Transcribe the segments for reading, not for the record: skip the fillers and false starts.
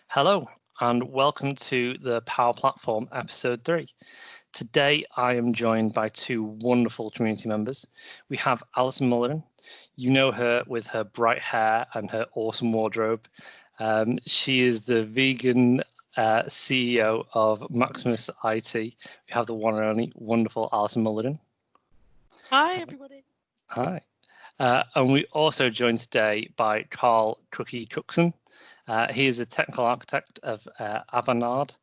Hello, and welcome to the Power Platform episode 3. Today, I am joined by two wonderful community members. We have Alison Mulligan. You know her with her bright hair and her awesome wardrobe. She is the vegan CEO of Maximus IT. We have the one and only wonderful Alison Mulligan. Hi, everybody. Hi. And we also joined today by Carl Cookson. He is a technical architect of Avanade.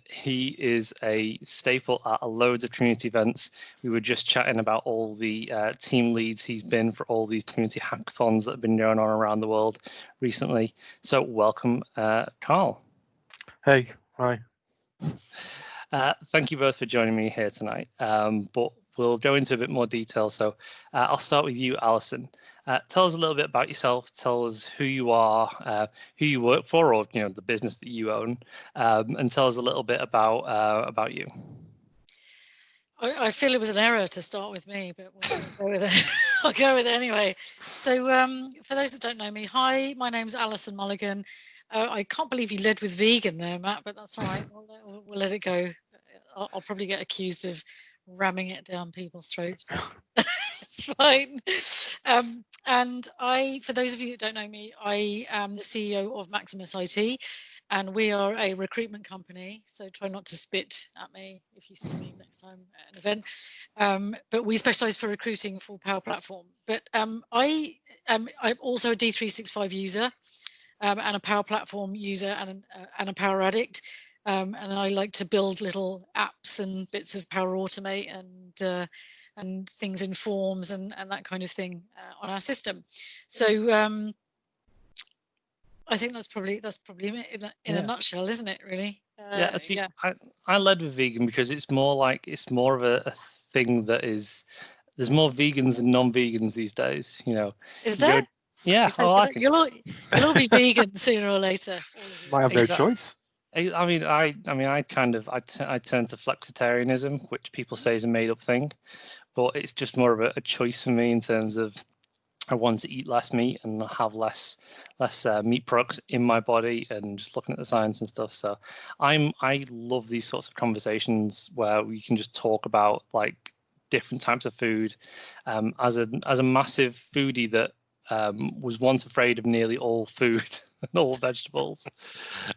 He is a staple at loads of community events. We were just chatting about all the team leads he's been for all these community hackathons that have been going on around the world recently. So welcome, Carl. Hey, hi. Thank you both for joining me here tonight. But we'll go into a bit more detail. So I'll start with you, Alison. Tell us a little bit about yourself. Tell us who you are, who you work for, or the business that you own, and tell us a little bit about you. I feel it was an error to start with me, but we'll go with it. I'll go with it anyway. So for those that don't know me, hi, my name's Alison Mulligan. I can't believe you led with vegan there, Matt, but that's all right. We'll let it go. I'll probably get accused of ramming it down people's throats. It's fine. And for those of you that don't know me, I am the CEO of Maximus IT, and we are a recruitment company. So try not to spit at me if you see me next time at an event. But we specialize for recruiting for Power Platform. But I'm also a D365 user, and a Power Platform user, and a Power Addict. And I like to build little apps and bits of Power Automate and things in forms and that kind of thing on our system. So I think that's probably it in a nutshell, isn't it? Really? I led with vegan because it's more of a thing that is. There's more vegans than non-vegans these days. Is there? Yeah, you'll all be vegan sooner or later. Might have no choice. I tend to flexitarianism, which people say is a made-up thing, but it's just more of a choice for me in terms of I want to eat less meat and have less meat products in my body, and just looking at the science and stuff. So I love these sorts of conversations where we can just talk about like different types of food. As a massive foodie that was once afraid of nearly all food and all vegetables,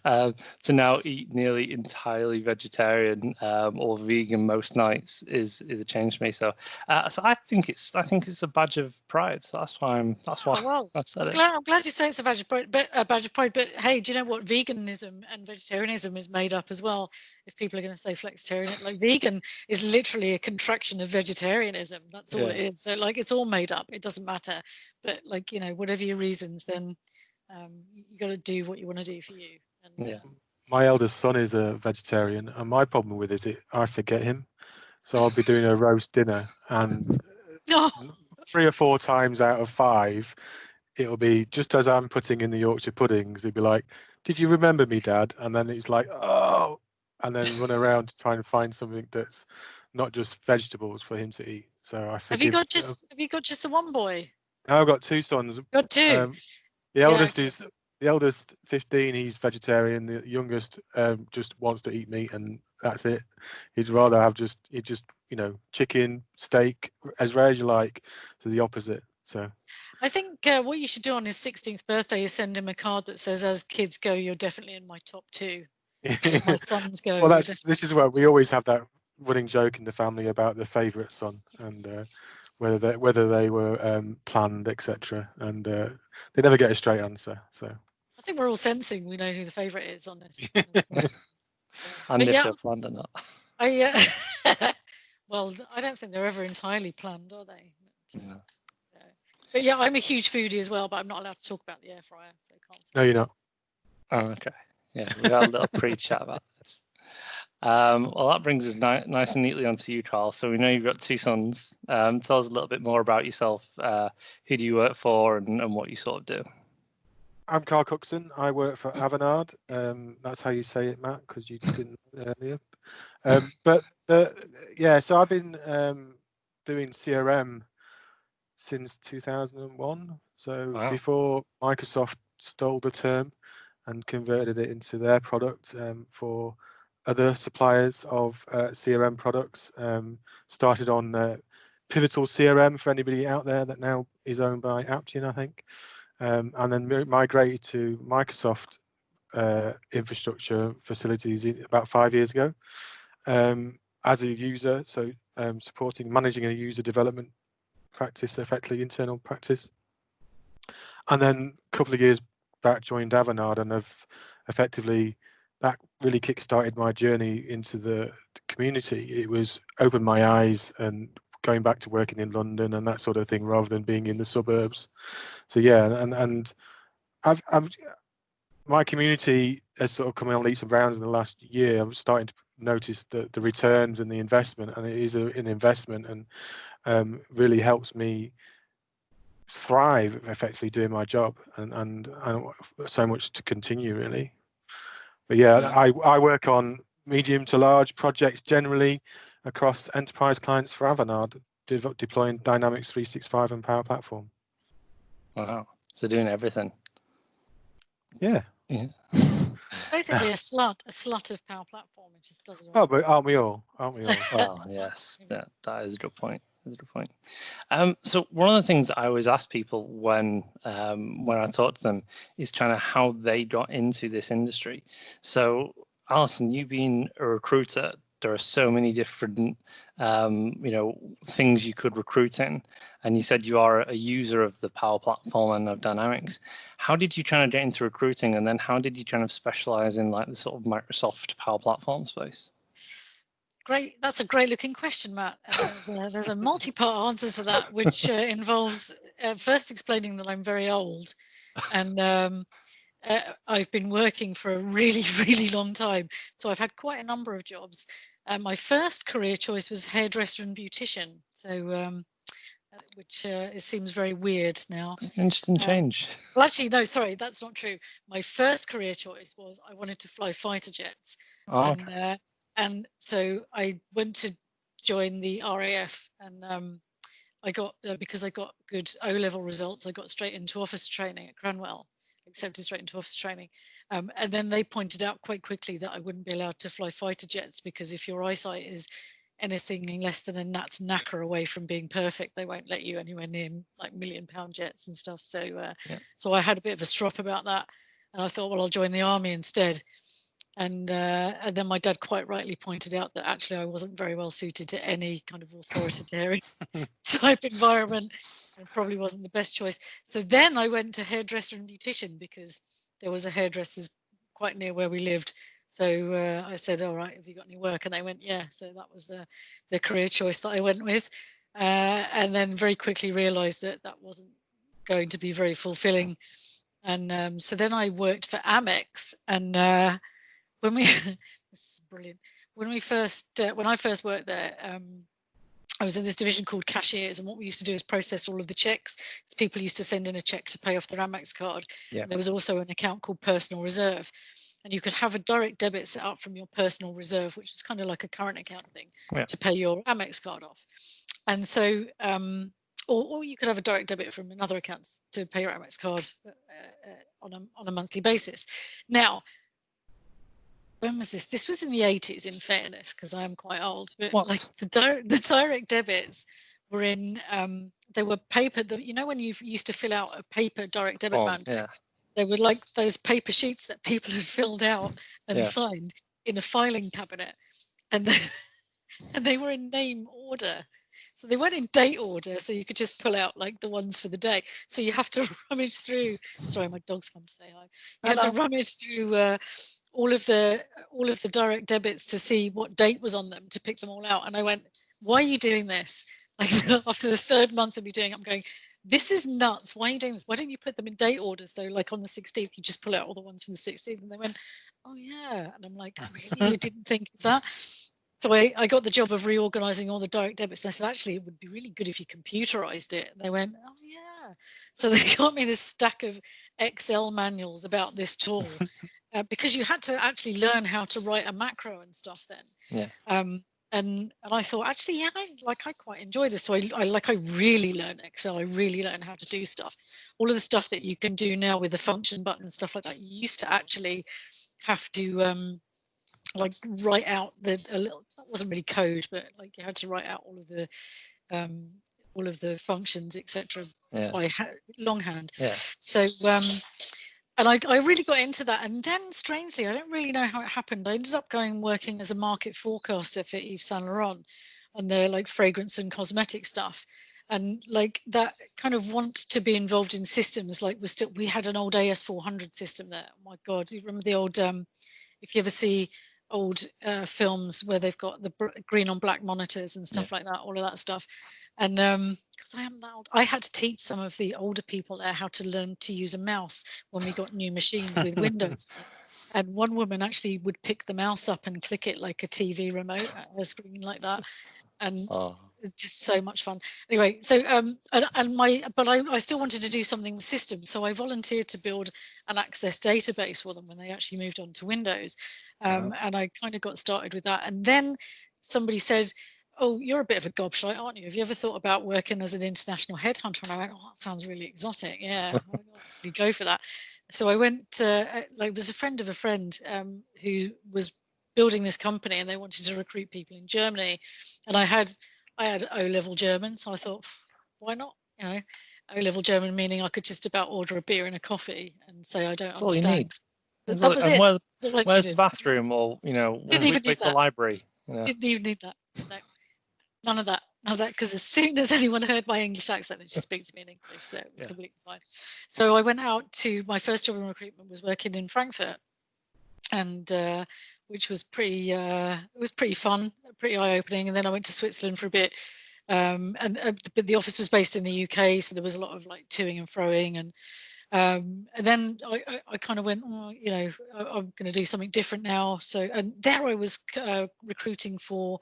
to now eat nearly entirely vegetarian or vegan most nights is a change for me. So I think it's a badge of pride. So that's why I said it. I'm glad you say it's a badge of pride. But hey, do you know what? Veganism and vegetarianism is made up as well. If people are going to say flexitarian, like vegan is literally a contraction of vegetarianism. That's all it is. So like it's all made up. It doesn't matter. But like whatever your reasons, then you got to do what you want to do for you. And, my eldest son is a vegetarian, and my problem with it is I forget him. So I'll be doing a roast dinner, and 3 or 4 times out of 5, it'll be just as I'm putting in the Yorkshire puddings, he'll be like, "Did you remember me, Dad?" And then it's like, "Oh," and then run around to try and find something that's not just vegetables for him to eat. So I forgive. Have you got just the one boy? No, I've got 2 sons. Got 2. The eldest 15, he's vegetarian. The youngest just wants to eat meat, and that's it. He'd rather have just chicken, steak, as rare as you like, to the opposite. So I think what you should do on his 16th birthday is send him a card that says, "As kids go, you're definitely in my top 2. As my sons go." Well, this is where we always have that running joke in the family about the favourite son and whether they were planned, etc. And they never get a straight answer. So I think we're all sensing we know who the favourite is on this. And if they're planned or not. Well, I don't think they're ever entirely planned, are they? But yeah, I'm a huge foodie as well, but I'm not allowed to talk about the air fryer, so I can't. No, you're not. Oh, okay. Yeah, we had a little pre-chat about this. Well, that brings us nice and neatly onto you, Carl. So we know you've got 2 sons. Tell us a little bit more about yourself. Who do you work for, and what you sort of do? I'm Carl Cookson. I work for Avanade. That's how you say it, Matt, because you didn't earlier. So I've been doing CRM since 2001. So Before Microsoft stole the term, and converted it into their product for other suppliers of CRM products. Started on Pivotal CRM for anybody out there that now is owned by Aptian, I think, and then migrated to Microsoft infrastructure facilities about 5 years ago as a user, so managing a user development practice, effectively internal practice. And then a couple of years back joined Avanade, and have effectively, that really kick-started my journey into the community. It was opened my eyes and going back to working in London and that sort of thing rather than being in the suburbs. So yeah, and I've my community has sort of come on leaps and bounds in the last year. I'm starting to notice the returns and the investment, and it is an investment, and really helps me thrive effectively doing my job, and so much to continue really. But yeah, I work on medium to large projects generally across enterprise clients for Avanade, deploying Dynamics 365 and Power Platform. Wow, so doing everything. Yeah. Basically a slut of Power Platform. It just doesn't. Oh, but aren't we all? Well, yes, that is a good point. So one of the things that I always ask people when I talk to them is kind of how they got into this industry. So Alison, you being a recruiter, there are so many different things you could recruit in, and you said you are a user of the Power Platform and of Dynamics. How did you kind of get into recruiting, and then how did you kind of specialize in like the sort of Microsoft Power Platform space? Great, that's a great looking question, Matt. There's a multi-part answer to that, which involves first explaining that I'm very old, and I've been working for a really, really long time. So I've had quite a number of jobs. My first career choice was hairdresser and beautician. So, which it seems very weird now. It's an interesting change. Well, actually, no, sorry, that's not true. My first career choice was I wanted to fly fighter jets. Oh, okay. And so I went to join the RAF, and I got, because I got good O-level results, I got straight into officer training at Cranwell, accepted straight into officer training. And then they pointed out quite quickly that I wouldn't be allowed to fly fighter jets, because if your eyesight is anything less than a gnat's knacker away from being perfect, they won't let you anywhere near like £1 million jets and stuff. So, so I had a bit of a strop about that, and I thought, well, I'll join the army instead. And then my dad quite rightly pointed out that actually I wasn't very well suited to any kind of authoritarian type environment, and probably wasn't the best choice. So then I went to hairdresser and beautician, because there was a hairdresser's quite near where we lived. So I said, all right, have you got any work? And they went, yeah. So that was the career choice that I went with. And then very quickly realized that that wasn't going to be very fulfilling. And so then I worked for Amex, and when we this is brilliant. When I first worked there, I was in this division called cashiers, and what we used to do is process all of the checks. Because people used to send in a check to pay off their Amex card. Yeah. There was also an account called personal reserve, and you could have a direct debit set up from your personal reserve, which was kind of like a current account thing, to pay your Amex card off. And so, or you could have a direct debit from another account to pay your Amex card on a monthly basis. Now, when was this? This was in the 80s, in fairness, because I am quite old. But like the direct debits were in, they were paper. You know when you used to fill out a paper direct debit mandate? Yeah. They were like those paper sheets that people had filled out and signed in a filing cabinet, and they were in name order. So they weren't in date order, so you could just pull out like the ones for the day. So you have to rummage through. Sorry, my dog's come to say hi. You have to rummage through all of the direct debits to see what date was on them, to pick them all out. And I went, why are you doing this? Like after the third month of me doing it, I'm going, this is nuts. Why are you doing this? Why don't you put them in date order? So like on the 16th, you just pull out all the ones from the 16th. And they went, oh yeah. And I'm like, really? You didn't think of that? So I got the job of reorganizing all the direct debits. And I said, actually, it would be really good if you computerized it. And they went, oh yeah. So they got me this stack of Excel manuals about this tool. Because you had to actually learn how to write a macro and stuff then. Yeah. And I thought, actually, I quite enjoy this. So I really learned Excel. I really learned how to do stuff. all of the stuff that you can do now with the function button and stuff like that, you used to actually have to like write out that wasn't really code, but like you had to write out all of the functions, etc. by longhand. So and I really got into that, and then strangely, I don't really know how it happened. I ended up working as a market forecaster for Yves Saint Laurent and their like fragrance and cosmetic stuff, and like that kind of want to be involved in systems. Like we had an old AS400 system there. Oh my God, you remember the old if you ever see old films where they've got the green on black monitors and stuff like that, all of that stuff. And because I am that old, I had to teach some of the older people there how to learn to use a mouse when we got new machines with Windows. And one woman actually would pick the mouse up and click it like a TV remote at her screen like that. And it's just so much fun. Anyway, so but I still wanted to do something with systems, so I volunteered to build an Access database for them when they actually moved on to Windows. And I kind of got started with that. And then somebody said, "Oh, you're a bit of a gobshite, aren't you? Have you ever thought about working as an international headhunter?" And I went, "Oh, that sounds really exotic. Yeah, I'll really go for that." So I went, like, it was a friend of a friend who was building this company, and they wanted to recruit people in Germany. And I had O-level German, so I thought, why not? You know, O-level German meaning I could just about order a beer and a coffee and say I don't That's understand. all you need. That was it. Where's the bathroom, or didn't even need the that. library? Didn't even need that. No, none of that. None of that. Because as soon as anyone heard my English accent, they just speak to me in English, so it was completely fine. So I went out to my first job in recruitment was working in Frankfurt, and which was pretty. It was pretty fun, pretty eye-opening. And then I went to Switzerland for a bit. But the office was based in the UK, so there was a lot of like toing and froing, and then I kind of went, oh, you know, I'm going to do something different now. So, and there I was recruiting for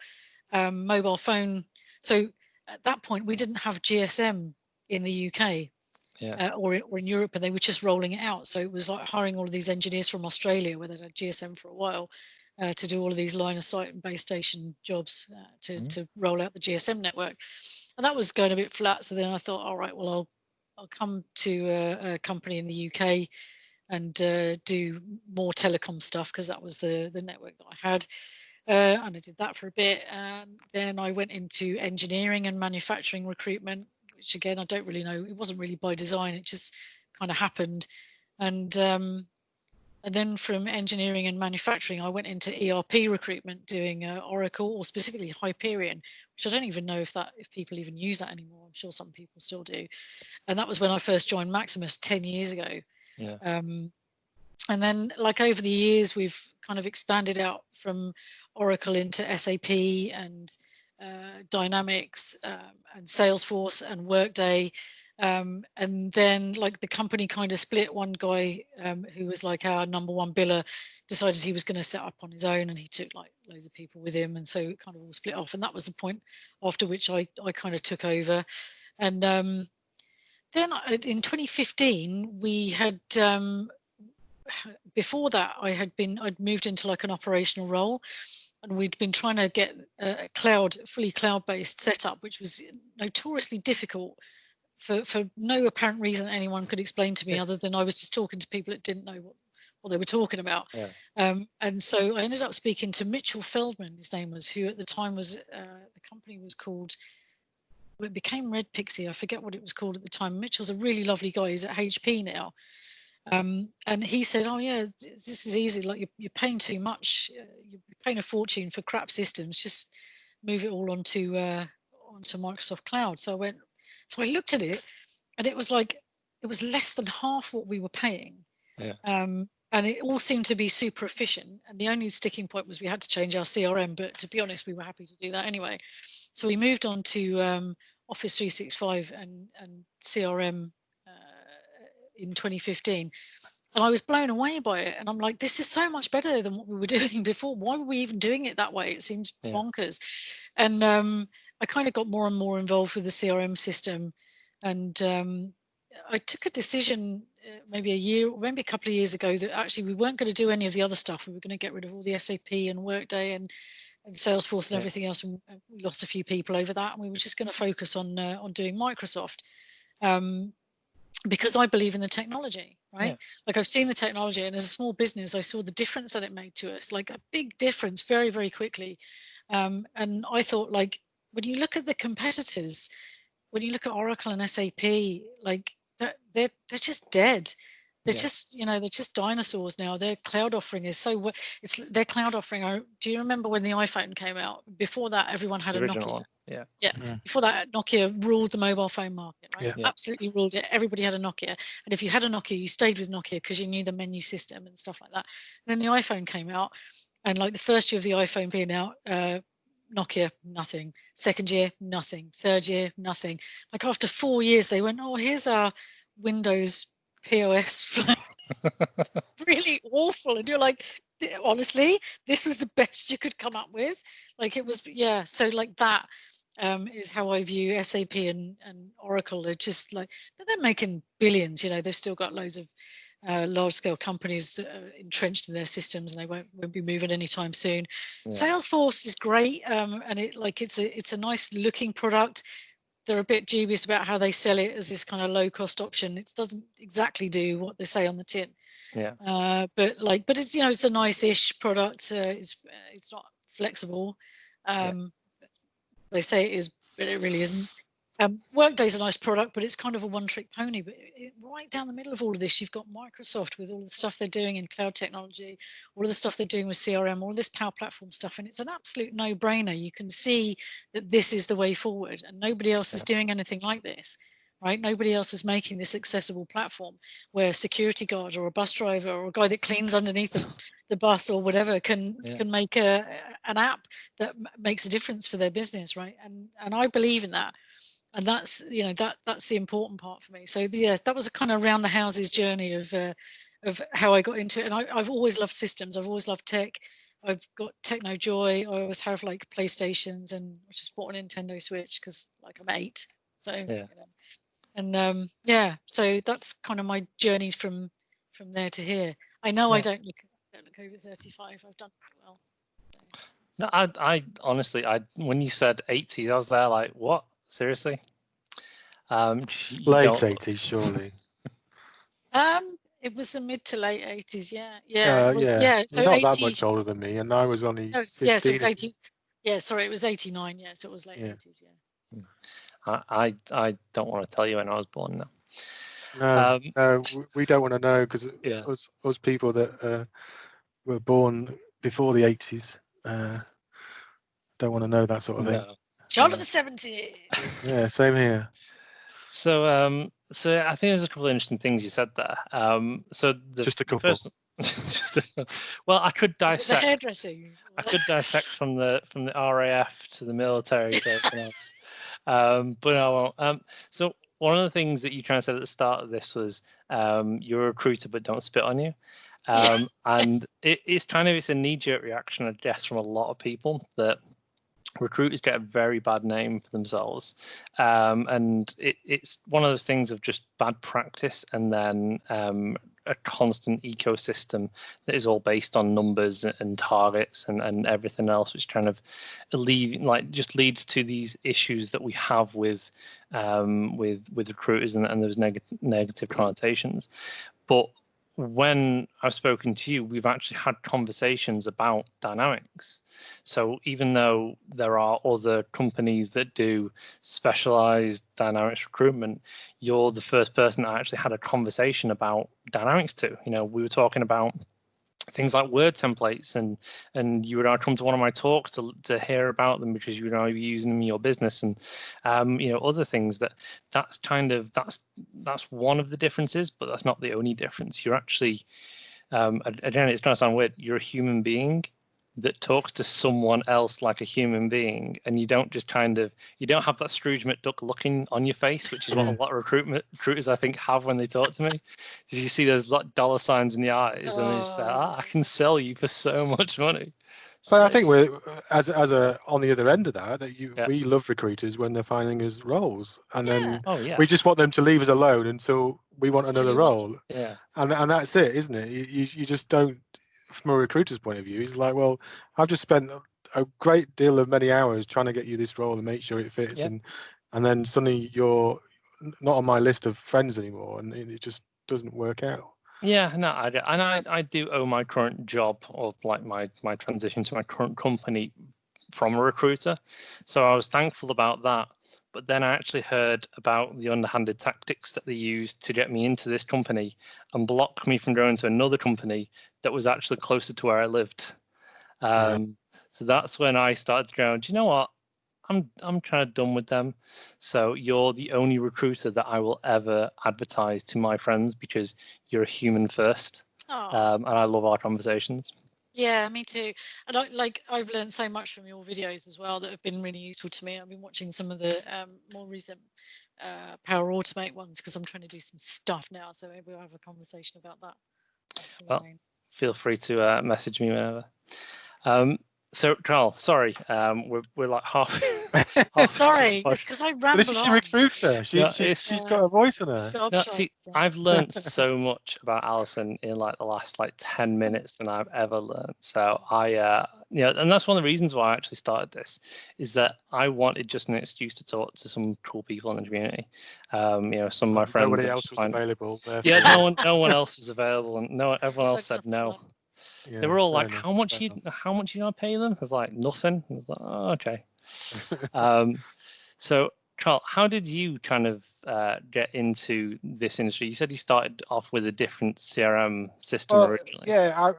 mobile phone. So at that point, we didn't have GSM in the UK or in Europe, and they were just rolling it out. So it was like hiring all of these engineers from Australia, where they'd had GSM for a while, to do all of these line of sight and base station jobs to roll out the GSM network. And that was going a bit flat. So then I thought, all right, well, I'll come to a company in the UK and do more telecom stuff, because that was the network that I had. And I did that for a bit. And then I went into engineering and manufacturing recruitment, which again, I don't really know. It wasn't really by design. It just kind of happened. And then from engineering and manufacturing, I went into ERP recruitment, doing Oracle, or specifically Hyperion, which I don't even know if people even use that anymore. I'm sure some people still do. And that was when I first joined Maximus 10 years ago. Yeah. And then, like, over the years, we've kind of expanded out from Oracle into SAP and Dynamics and Salesforce and Workday. And then, like, the company kind of split. One guy who was like our #1 biller decided he was going to set up on his own, and he took like loads of people with him, and so it kind of all split off. And that was the point after which I kind of took over. And then in 2015 we had before that I'd moved into like an operational role, and we'd been trying to get a fully cloud-based setup, which was notoriously difficult for no apparent reason that anyone could explain to me, other than I was just talking to people that didn't know what they were talking about. And so I ended up speaking to Mitchell Feldman, his name was, who at the time was the company was called, well, it became Red Pixie, I forget what it was called at the time. Mitchell's a really lovely guy. He's at HP now. And he said, "Oh yeah, this is easy. Like you're paying too much. You're paying a fortune for crap systems. Just move it all onto Microsoft Cloud." So I looked at it, and it was less than half what we were paying. And it all seemed to be super efficient. And the only sticking point was we had to change our CRM. But to be honest, we were happy to do that anyway. So we moved on to Office 365 and CRM in 2015, and I was blown away by it. And I'm like, this is so much better than what we were doing before. Why were we even doing it that way? It seems bonkers. And I kind of got more and more involved with the CRM system. And I took a decision maybe a couple of years ago that actually we weren't going to do any of the other stuff. We were going to get rid of all the SAP and Workday and Salesforce and everything else. And we lost a few people over that. And we were just going to focus on doing Microsoft. because I believe in the technology, right? Yeah. Like I've seen the technology, and as a small business, I saw the difference that it made to us, like a big difference very, very quickly. And I thought, like, when you look at the competitors, when you look at Oracle and SAP, like they're just dead. They're just, you know, they're just dinosaurs now. Their cloud offering is so, it's their cloud offering. Do you remember when the iPhone came out? Before that, everyone had The a original Nokia. one. Yeah. Yeah. Before that, Nokia ruled the mobile phone market, right? Yeah. Absolutely ruled it. Everybody had a Nokia. And if you had a Nokia, you stayed with Nokia because you knew the menu system and stuff like that. And then the iPhone came out, and like the first year of the iPhone being out, Nokia, nothing. Second year, nothing. Third year, nothing. Like after 4 years, they went, oh, here's our Windows POS phone. It's really awful. And you're like, honestly, this was the best you could come up with. Like it was, yeah. So like that is how I view SAP and Oracle. They're just like, but they're making billions, you know, they've still got loads of large-scale companies that are entrenched in their systems, and they won't be moving anytime soon. Yeah. Salesforce is great, and it's a nice looking product. They're a bit dubious about how they sell it as this kind of low-cost option. It doesn't exactly do what they say on the tin. Yeah. But it's, you know, it's a nice-ish product. It's not flexible. They say it is, but it really isn't. Workday's a nice product, but it's kind of a one-trick pony. But right down the middle of all of this, you've got Microsoft with all the stuff they're doing in cloud technology, all of the stuff they're doing with CRM, all this Power Platform stuff, and it's an absolute no-brainer. You can see that this is the way forward, and nobody else is doing anything like this, right? Nobody else is making this accessible platform where a security guard or a bus driver or a guy that cleans underneath the bus or whatever can make an app that makes a difference for their business, right? And I believe in that. And that's, you know, that's the important part for me. So yeah, that was a kind of around the houses journey of how I got into it. And I've always loved systems. I've always loved tech. I've got techno joy. I always have like PlayStations, and I just bought a Nintendo Switch because like I'm 8. So Yeah. you know. And yeah, so that's kind of my journey from there to here. I know I don't look over 35. I've done pretty well. So. No, I honestly, when you said 80s, I was there like, what? Seriously? Late 80s, surely. It was the mid to late 80s. Yeah. It was, so you're not 80, that much older than me, and I was only 15. Yeah, so it was 80. Yeah, sorry, it was 89. Yeah, so it was late 80s. Yeah. I don't want to tell you when I was born now. No, we don't want to know, because us people that were born before the 80s don't want to know that sort of thing. Child of the 70s. Yeah, same here. So I think there's a couple of interesting things you said there. Just a couple. Well, I could dissect. The hairdressing. I could dissect from the RAF to the military to everything else, but I won't. So one of the things that you kind of said at the start of this was you're a recruiter, but don't spit on you. And it's a knee-jerk reaction, I guess, from a lot of people that recruiters get a very bad name for themselves, and it's one of those things of just bad practice, and then a constant ecosystem that is all based on numbers and targets and everything else, which kind of just leads to these issues that we have with recruiters and those negative connotations. But when I've spoken to you, we've actually had conversations about dynamics. So even though there are other companies that do specialized dynamics recruitment, you're the first person that I actually had a conversation about dynamics to. You know, we were talking about things like word templates, and you would now come to one of my talks to hear about them because you would now be using them in your business, and other things that's one of the differences, but that's not the only difference. You're actually again, it's going to sound weird, you're a human being that talks to someone else like a human being, and you don't just you don't have that Scrooge McDuck looking on your face, which is what a lot of recruiters I think have when they talk to me. You see those dollar signs in the eyes, and they just say, I can sell you for so much money. But I think we're as on the other end of that we love recruiters when they're finding us roles, and then we just want them to leave us alone until we want another role. And that's it, isn't it? You just don't. From a recruiter's point of view, he's like, well, I've just spent a great deal of many hours trying to get you this role and make sure it fits, and then suddenly you're not on my list of friends anymore, and it just doesn't work out. Yeah, no, I do owe my current job, or like my transition to my current company, from a recruiter. So I was thankful about that. But then I actually heard about the underhanded tactics that they used to get me into this company and block me from going to another company that was actually closer to where I lived. So that's when I started to go, do you know what? I'm kind of done with them. So you're the only recruiter that I will ever advertise to my friends, because you're a human first. And I love our conversations. Yeah, me too. And I've learned so much from your videos as well that have been really useful to me. I've been watching some of the more recent Power Automate ones, because I'm trying to do some stuff now. So maybe we'll have a conversation about that. Well, feel free to message me whenever. So Carl, sorry, we're like half. Sorry, it's because I ramble This is your recruiter. She's got a voice in her. No, see, I've learned so much about Alison in like the last 10 minutes than I've ever learned. So and that's one of the reasons why I actually started this, is that I wanted just an excuse to talk to some cool people in the community. Some of my friends. Nobody else was available. Yeah, no one else was available, and everyone else said no. Yeah, they were all like, how much you gonna pay them? I was like, nothing. I was like, oh, okay. So Carl, how did you kind of get into this industry? You said you started off with a different CRM system originally. Yeah,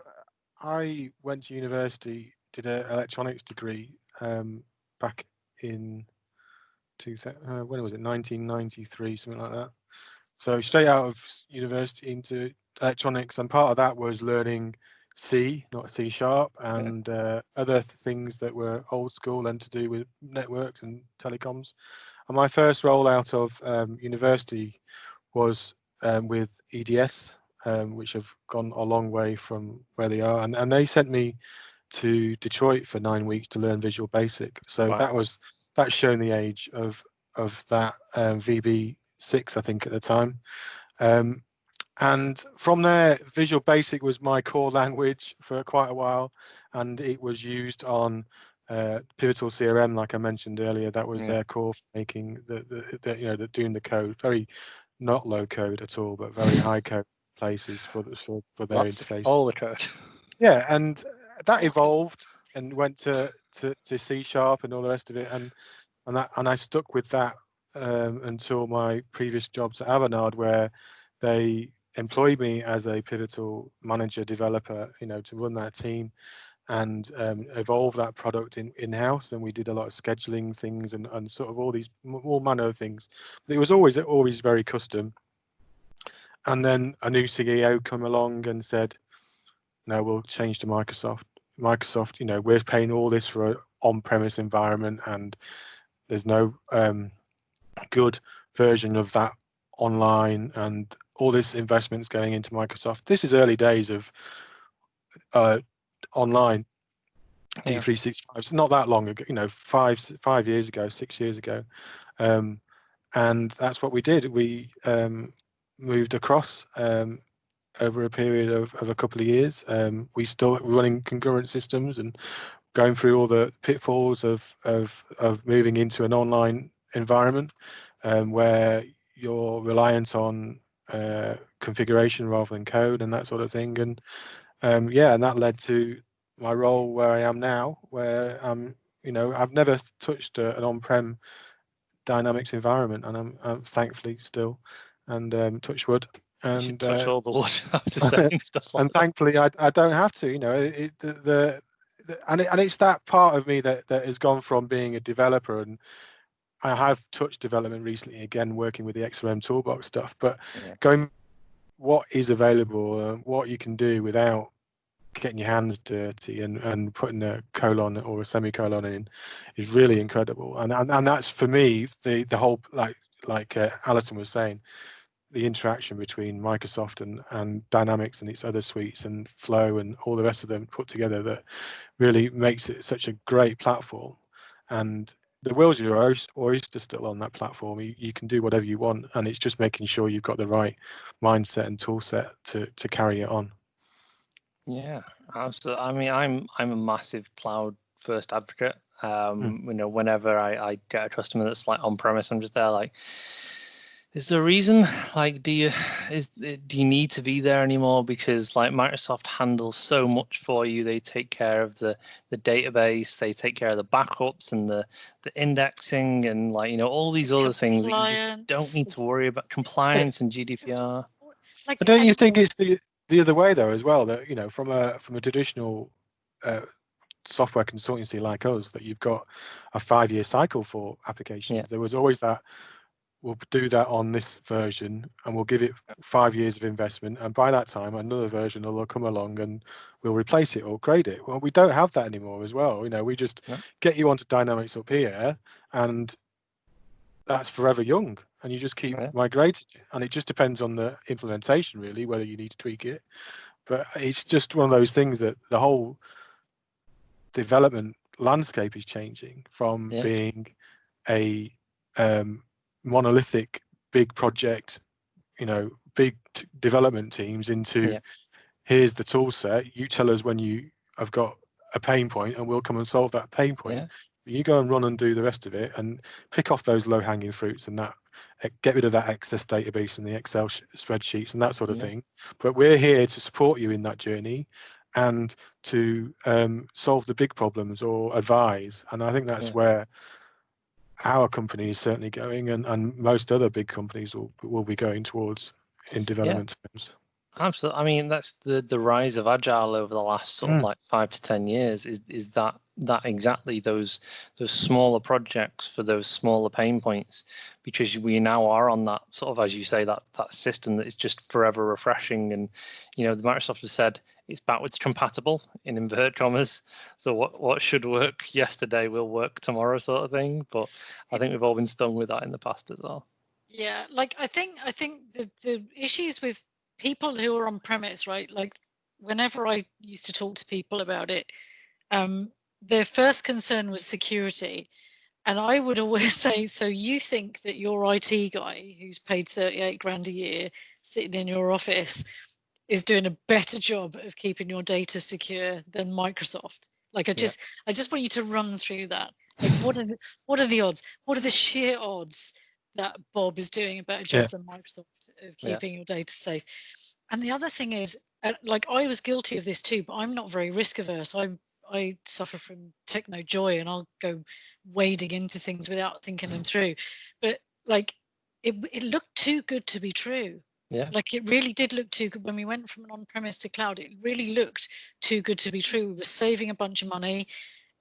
I went to university, did an electronics degree back in 1993, something like that. So straight out of university into electronics, and part of that was learning C, not C#, and other things that were old school and to do with networks and telecoms. And my first role out of university was with EDS, which have gone a long way from where they are, and they sent me to Detroit for 9 weeks to learn Visual Basic. So that's shown the age of that VB6, I think, at the time. And from there, Visual Basic was my core language for quite a while, and it was used on Pivotal CRM, like I mentioned earlier. That was their core for making doing the code, very not low code at all, but very high code places for their interface. All the code. Yeah, and that evolved and went to C# and all the rest of it, and I stuck with that until my previous jobs at Avanade, where they employed me as a Pivotal manager developer, to run that team and evolve that product in-house. And we did a lot of scheduling things and sort of all manner of things. But it was always very custom. And then a new CEO come along and said, no, we'll change to Microsoft. Microsoft, we're paying all this for an on-premise environment, and there's no good version of that online, and all this investment's going into Microsoft. This is early days of online D365. It's not that long ago, 5 years ago, 6 years ago, and that's what we did. We moved across over a period of a couple of years. We still running concurrent systems and going through all the pitfalls of moving into an online environment where you're reliant on configuration rather than code and that sort of thing. And and that led to my role where I am now, where I've never touched an on-prem Dynamics environment, and I'm thankfully still, and touch wood. And touch all the wood after saying stuff like and thankfully I don't have to. And it's that part of me that has gone from being a developer, and I have touched development recently, again working with the XrmToolBox stuff, but going what is available, what you can do without getting your hands dirty and putting a colon or a semicolon in is really incredible. And that's for me the whole, like Alison was saying, the interaction between Microsoft and Dynamics and its other suites and Flow and all the rest of them put together that really makes it such a great platform. And the world's your oyster still on that platform. You can do whatever you want, and it's just making sure you've got the right mindset and tool set to carry it on. Yeah, absolutely. I mean, I'm a massive cloud first advocate. Whenever I get a customer that's like on premise, I'm just there like, Is there a reason? Like, do you need to be there anymore? Because like Microsoft handles so much for you. They take care of the database, they take care of the backups and the indexing, and like, you know, all these other things that you just don't need to worry about, compliance and GDPR. Like, But don't you think it's the other way though as well, that, you know, from a traditional software consultancy like us, that you've got a 5-year cycle for applications. Yeah. There was always that, we'll do that on this version and we'll give it 5 years of investment, and by that time another version will come along and we'll replace it or upgrade it. Well, we don't have that anymore as well. You know, we just get you onto Dynamics up here and that's forever young, and you just keep migrating it, and it just depends on the implementation really, whether you need to tweak it. But it's just one of those things that the whole development landscape is changing from being a monolithic big project, you know, big development teams, into here's the tool set, you tell us when you have got a pain point and we'll come and solve that pain point. You go and run and do the rest of it and pick off those low-hanging fruits, and that get rid of that excess database and the Excel spreadsheets and that sort of thing. But we're here to support you in that journey and to solve the big problems or advise. And I think that's where our company is certainly going, and most other big companies will be going towards in development terms. Absolutely. I mean, that's the rise of Agile over the last sort of like 5 to 10 years is that exactly those smaller projects for those smaller pain points, because we now are on that sort of, as you say, that system that is just forever refreshing. And, you know, the Microsoft has said it's backwards compatible in inverted commas. So what should work yesterday will work tomorrow, sort of thing. But I think we've all been stung with that in the past as well. Yeah, like I think the issues with people who are on premise, right? Like whenever I used to talk to people about it, their first concern was security. And I would always say, so you think that your IT guy who's paid 38 grand a year sitting in your office is doing a better job of keeping your data secure than Microsoft? Like I just want you to run through that. Like what are the odds? What are the sheer odds that Bob is doing a better job than Microsoft of keeping your data safe? And the other thing is, like I was guilty of this too, but I'm not very risk averse. I suffer from techno joy, and I'll go wading into things without thinking them through. But like it looked too good to be true. Yeah. Like it really did look too good. When we went from an on-premise to cloud, it really looked too good to be true. We were saving a bunch of money.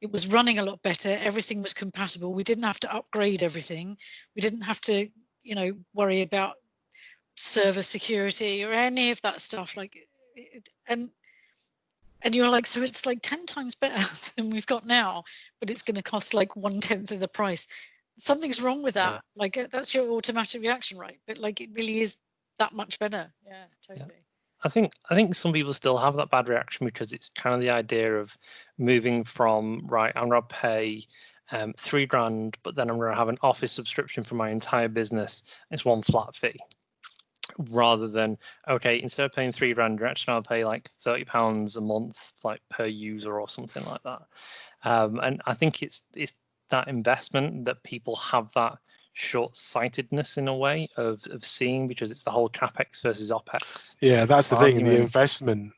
It was running a lot better. Everything was compatible. We didn't have to upgrade everything. We didn't have to, you know, worry about server security or any of that stuff. Like, and you're like, so it's like 10 times better than we've got now, but it's going to cost like 1/10 of the price. Something's wrong with that. Like that's your automatic reaction, right? But like it really is that much better. Yeah, totally. I think some people still have that bad reaction because it's kind of the idea of moving from, right, I'm going to pay $3 grand, but then I'm going to have an Office subscription for my entire business. It's one flat fee, rather than, okay, instead of paying $3 grand, you're actually going to pay like £30 a month, like per user or something like that. And I think it's that investment that people have that short-sightedness in a way of seeing, because it's the whole capex versus opex. Yeah, that's the thing. The investment,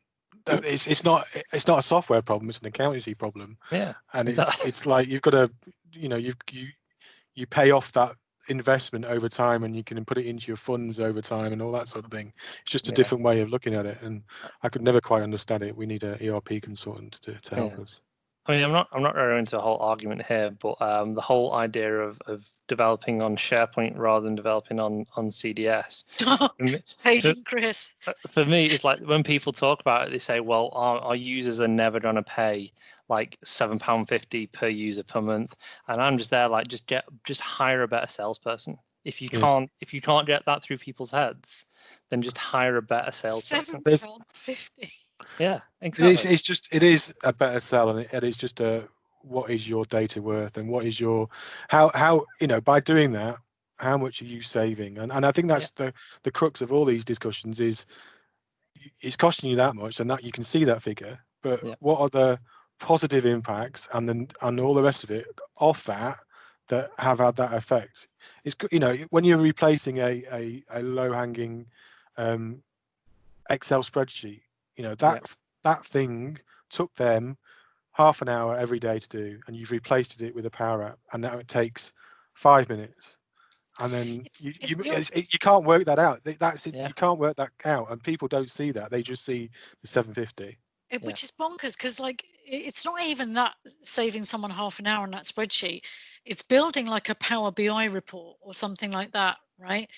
it's not a software problem, it's an accountancy problem. Yeah, and it's like you've got to, you know, you pay off that investment over time, and you can put it into your funds over time and all that sort of thing. It's just a different way of looking at it, and I could never quite understand it. We need an ERP consultant to help us. I mean, I'm not going to go into a whole argument here, but the whole idea of developing on SharePoint rather than developing on CDS. Paging Chris. For me, it's like when people talk about it, they say, well, our users are never going to pay like £7.50 per user per month, and I'm just there like, just hire a better salesperson. If you can't get that through people's heads, then just hire a better salesperson. £7.50. Yeah, exactly. It is a better sell, and it is just what is your data worth, and what is your how you know, by doing that, how much are you saving? And I think that's the crux of all these discussions is it's costing you that much, and that you can see that figure, but what are the positive impacts and all the rest of it off that that have had that effect. It's, you know, when you're replacing a low-hanging Excel spreadsheet, you know, that thing took them half an hour every day to do, and you've replaced it with a Power App, and now it takes 5 minutes. And then you can't work that out. That's it. Yeah. You can't work that out, and people don't see that. They just see the 750. Which is bonkers, because like it's not even that saving someone half an hour on that spreadsheet. It's building like a Power BI report or something like that, right?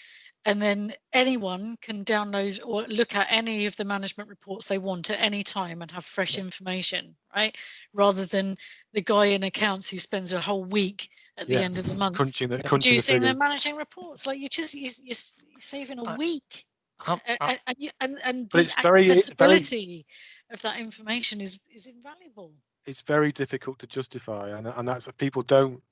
And then anyone can download or look at any of the management reports they want at any time and have fresh information, right? Rather than the guy in accounts who spends a whole week at the end of the month crunching the producing figures. and managing reports. Like you're saving a week. And but the it's very accessibility of that information is invaluable. It's very difficult to justify, and that's people don't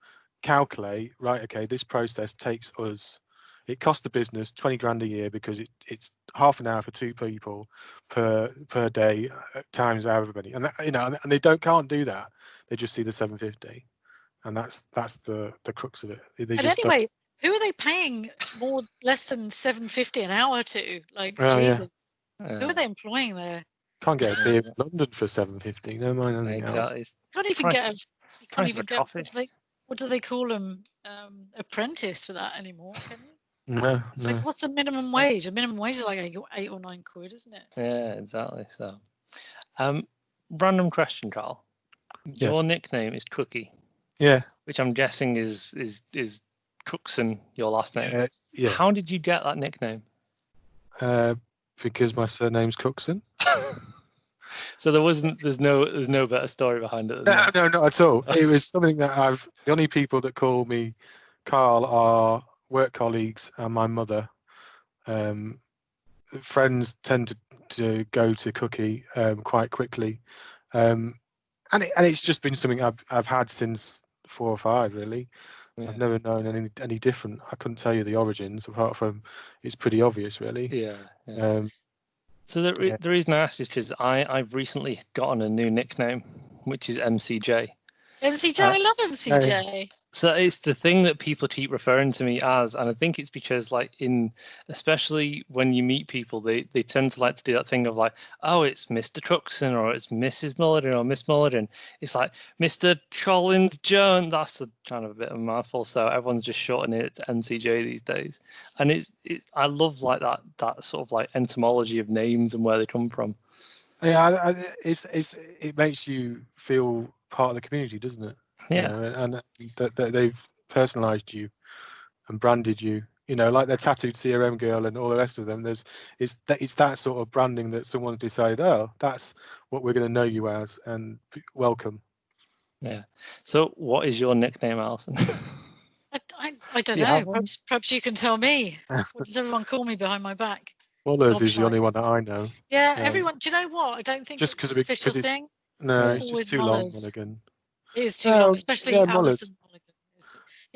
calculate, right? Okay, this process takes us, it costs the business 20 grand a year because it's half an hour for 2 people per day times however many, and you know, and they can't do that. They just see the 750, and that's the crux of it. They just anyway, who are they paying less than 750 an hour to? Like, Jesus, who are they employing there? Can't get a beer in London for 750. No mind anything else. Can't even get what do they call them? Apprentice for that anymore? Can you? No. Like, what's the minimum wage? A minimum wage is like 8 or 9 quid, isn't it? Yeah, exactly. So, random question, Carl. Your nickname is Cooky. Yeah. Which I'm guessing is Cookson, your last name. Yeah. How did you get that nickname? Because my surname's Cookson. So there's no better story behind it. No, not at all. It was something that the only people that call me Carl are work colleagues and my mother. Friends tend to go to Cooky quite quickly, and it's just been something I've had since 4 or 5 really. Yeah. I've never known any different. I couldn't tell you the origins apart from it's pretty obvious really. Yeah. So the reason I asked is because I've recently gotten a new nickname, which is MCJ. MCJ, I love MCJ. So it's the thing that people keep referring to me as, and I think it's because, like, especially when you meet people, they tend to like to do that thing of like, oh, it's Mr. Cookson or it's Mrs. Mulligan or Miss Mulligan. It's like Mr. Collins Jones. That's kind of a bit of a mouthful. So everyone's just shortening it to MCJ these days, and I love like that sort of like etymology of names and where they come from. Yeah, it makes you feel part of the community, doesn't it? Yeah. You know, and that they've personalized you and branded you. You know, like their tattooed CRM girl and all the rest of them. It's that sort of branding that someone's decided, oh, that's what we're going to know you as, and welcome. Yeah. So, what is your nickname, Alison? I don't know. Perhaps you can tell me. What does everyone call me behind my back? Mullers is the only one that I know. Yeah, everyone. Do you know what? I don't think just it's an official thing. No, it's just too long, Mulligan. It is too long, especially Alison Mulligan.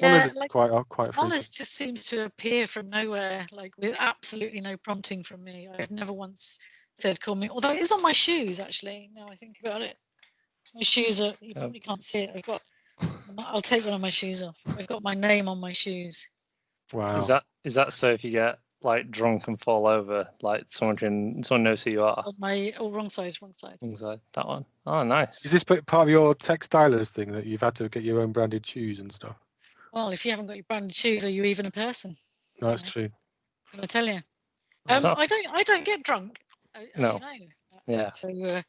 Mullers is quite Mullers just seems to appear from nowhere, like with absolutely no prompting from me. I've never once said call me, although it is on my shoes actually. Now I think about it, my shoes are. You probably can't see it. I'll take one of my shoes off. I've got my name on my shoes. Wow. Is that so if you get like drunk and fall over, like someone knows who you are? Wrong side. Wrong side. That one. Oh, nice. Is this part of your textilers thing that you've had to get your own branded shoes and stuff? Well, if you haven't got your branded shoes, are you even a person? No, that's true. I'm gonna tell you. I don't get drunk. No. You know. Yeah. So,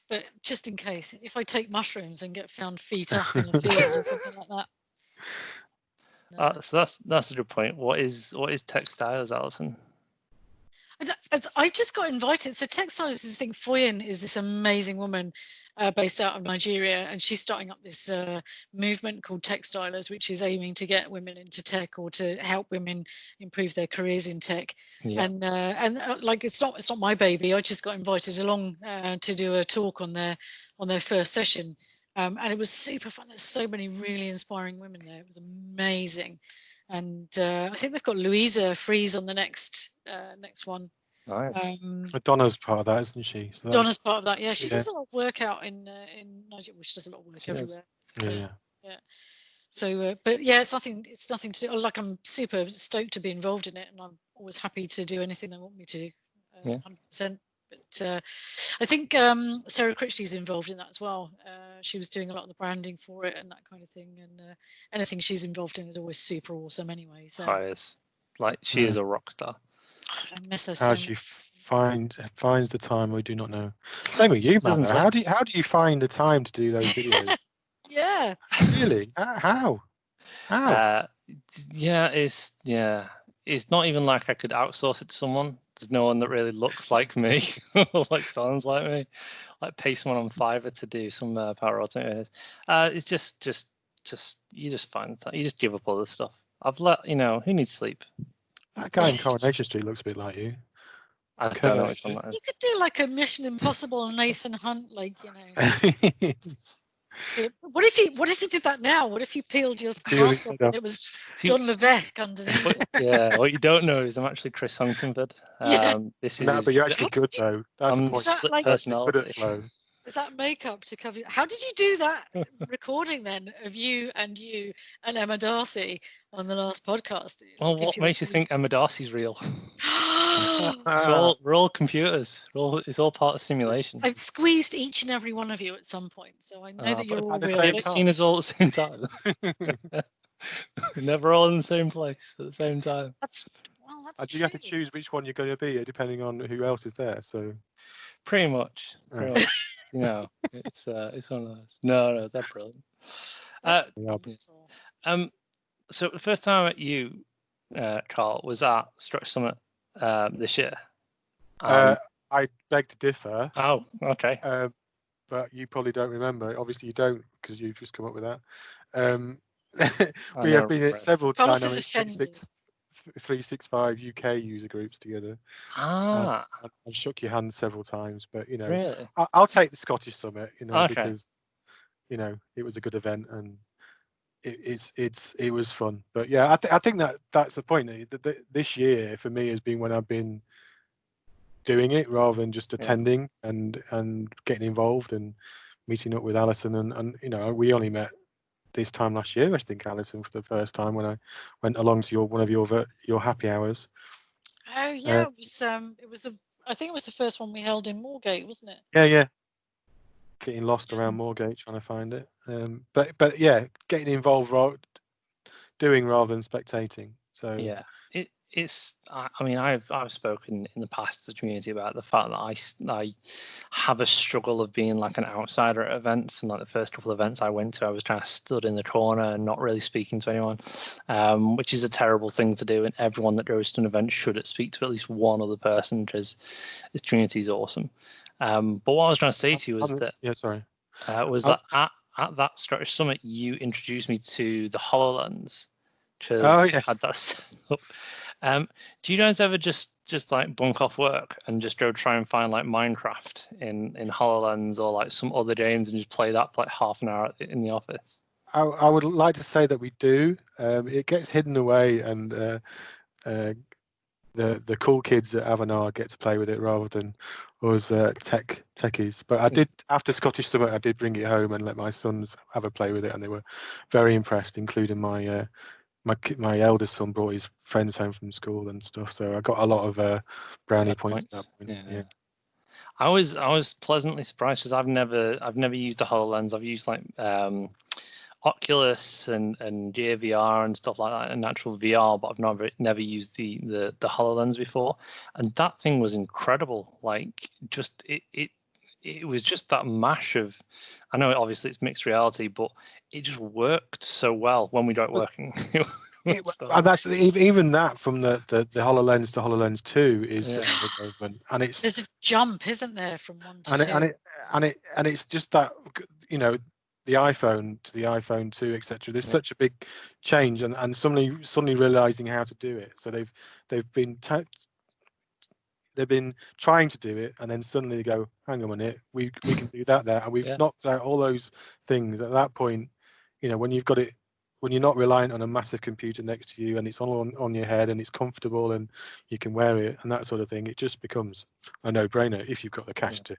but just in case, if I take mushrooms and get found feet up in a field or something like that. No. So that's a good point. What is textiles, Alison? I just got invited. So textiles is the thing. Foyin is this amazing woman based out of Nigeria, and she's starting up this movement called Textilers, which is aiming to get women into tech or to help women improve their careers in tech. Yeah. And like it's not my baby. I just got invited along to do a talk on their first session, and it was super fun. There's so many really inspiring women there. It was amazing. And I think they've got Louisa Freeze on the next one. Nice. Donna's part of that, isn't she? So Donna's part of that. Yeah, she does a lot of work out in Nigeria. Well, she does a lot of work everywhere. Yeah. So, but yeah, it's nothing to do. Like, I'm super stoked to be involved in it, and I'm always happy to do anything they want me to. 100%. But I think Sarah Critchley's involved in that as well. She was doing a lot of the branding for it and that kind of thing. And anything she's involved in is always super awesome anyway. So she is a rock star. I miss her How so do you much. find the time? We do not know. Same with you, man. How do you find the time to do those videos? Yeah. Really? How? It's not even like I could outsource it to someone. There's no one that really looks like me or like sounds like me. Like pay someone on Fiverr to do some Power Automate. It's just you just find time. You just give up all this stuff. Who needs sleep? That guy in Coronation Street looks a bit like you. I don't know which one that is. You could do like a Mission Impossible Nathan Hunt, like, What if you did that now? What if you peeled your mask off and it was John Levesque underneath? What you don't know is I'm actually Chris Huntingford. This is but you're actually good though. That's the point. Split like, personality. Good at flow. Is that makeup to cover? How did you do that recording then of you and Emma Darcy on the last podcast? Well, what makes you think Emma Darcy's real? We're all computers. It's all part of simulation. I've squeezed each and every one of you at some point, so I know that you're all real. You've seen us all at the same time. We're never all in the same place at the same time. That's you have to choose which one you're going to be depending on who else is there. So pretty much. It's on us. No, they're brilliant. So the first time I met you, Carl, was at Stretch Summit this year. I beg to differ. Oh, okay. But you probably don't remember. Obviously, you don't because you've just come up with that. We have been at several Dynamics 365 UK user groups together. I've shook your hand several times, but really? I'll take the Scottish Summit, okay. because it was a good event and it was fun. But yeah, I think that's the point. This year for me has been when I've been doing it rather than just attending and getting involved and meeting up with Allison and we only met this time last year, I think, Allison, for the first time when I went along to one of your happy hours. Oh yeah, I think it was the first one we held in Moorgate, wasn't it? Yeah. Getting lost around Moorgate trying to find it. But yeah, getting involved, doing rather than spectating. So yeah, I've spoken in the past to the community about the fact that I have a struggle of being like an outsider at events, and like the first couple of events I went to, I was kind of stood in the corner and not really speaking to anyone, which is a terrible thing to do, and everyone that goes to an event should speak to at least one other person because this community is awesome. But what I was trying to say to you was that that at that Scottish Summit you introduced me to the HoloLens. Had that set up. Do you guys ever just like bunk off work and just go try and find like Minecraft in HoloLens or like some other games and just play that for like half an hour in the office? I would like to say that we do. It gets hidden away, and the cool kids at Avanade get to play with it rather than us techies. But I did, after Scottish Summit, I did bring it home and let my sons have a play with it, and they were very impressed, including my eldest son brought his friends home from school and stuff, so I got a lot of brownie points at that point. Yeah. I was pleasantly surprised because I've never used a HoloLens. I've used like Oculus and Gear VR and stuff like that, and natural VR, but I've never used the HoloLens before, and that thing was incredible. Like, just it was just that mash of, I know obviously it's mixed reality, but it just worked so well when we got working. And that's even that from the HoloLens to HoloLens 2 is an improvement, and there's a jump, isn't there, from 1 to 2, and it's just that the iPhone to the iPhone 2, etc. There's such a big change, and suddenly realizing how to do it. So they've been trying to do it, and then suddenly they go, hang on a minute, we can do that there, and we've knocked out all those things. At that point, when you've got it, when you're not reliant on a massive computer next to you and it's all on your head and it's comfortable and you can wear it and that sort of thing, it just becomes a no-brainer if you've got the cash to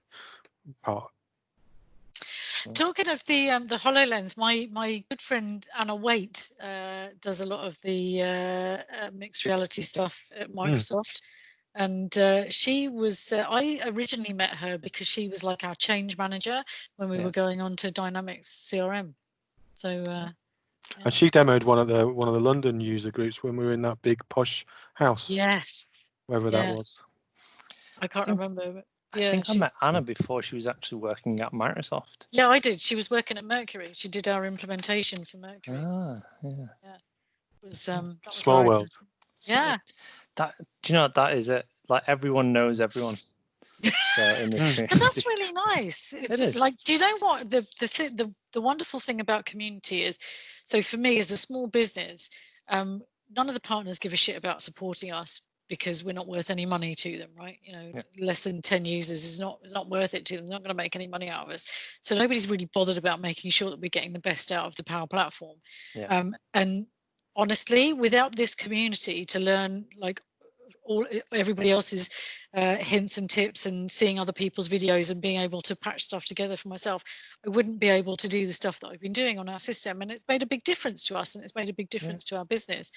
part. Talking of the HoloLens, my good friend Anna Waite does a lot of the mixed reality stuff at Microsoft. And she was, I originally met her because she was like our change manager when we were going on to Dynamics CRM. So, and she demoed one of the London user groups when we were in that big posh house. Yes. Wherever that was. I can't remember. But I think I met Anna before she was actually working at Microsoft. Yeah, I did. She was working at Mercury. She did our implementation for Mercury. Ah, It was that was small world. Yeah. That, do you know what that is? It like everyone knows everyone. In this community. And that's really nice. It's It is. like, do you know what the wonderful thing about community is? So for me, as a small business, none of the partners give a shit about supporting us because we're not worth any money to them, right? You know, less than 10 users is not worth it to them. They're not going to make any money out of us. So nobody's really bothered about making sure that we're getting the best out of the Power Platform. And honestly, without this community to learn like everybody else's hints and tips and seeing other people's videos and being able to patch stuff together for myself, I wouldn't be able to do the stuff that I've been doing on our system. And it's made a big difference to us, and it's made a big difference to our business.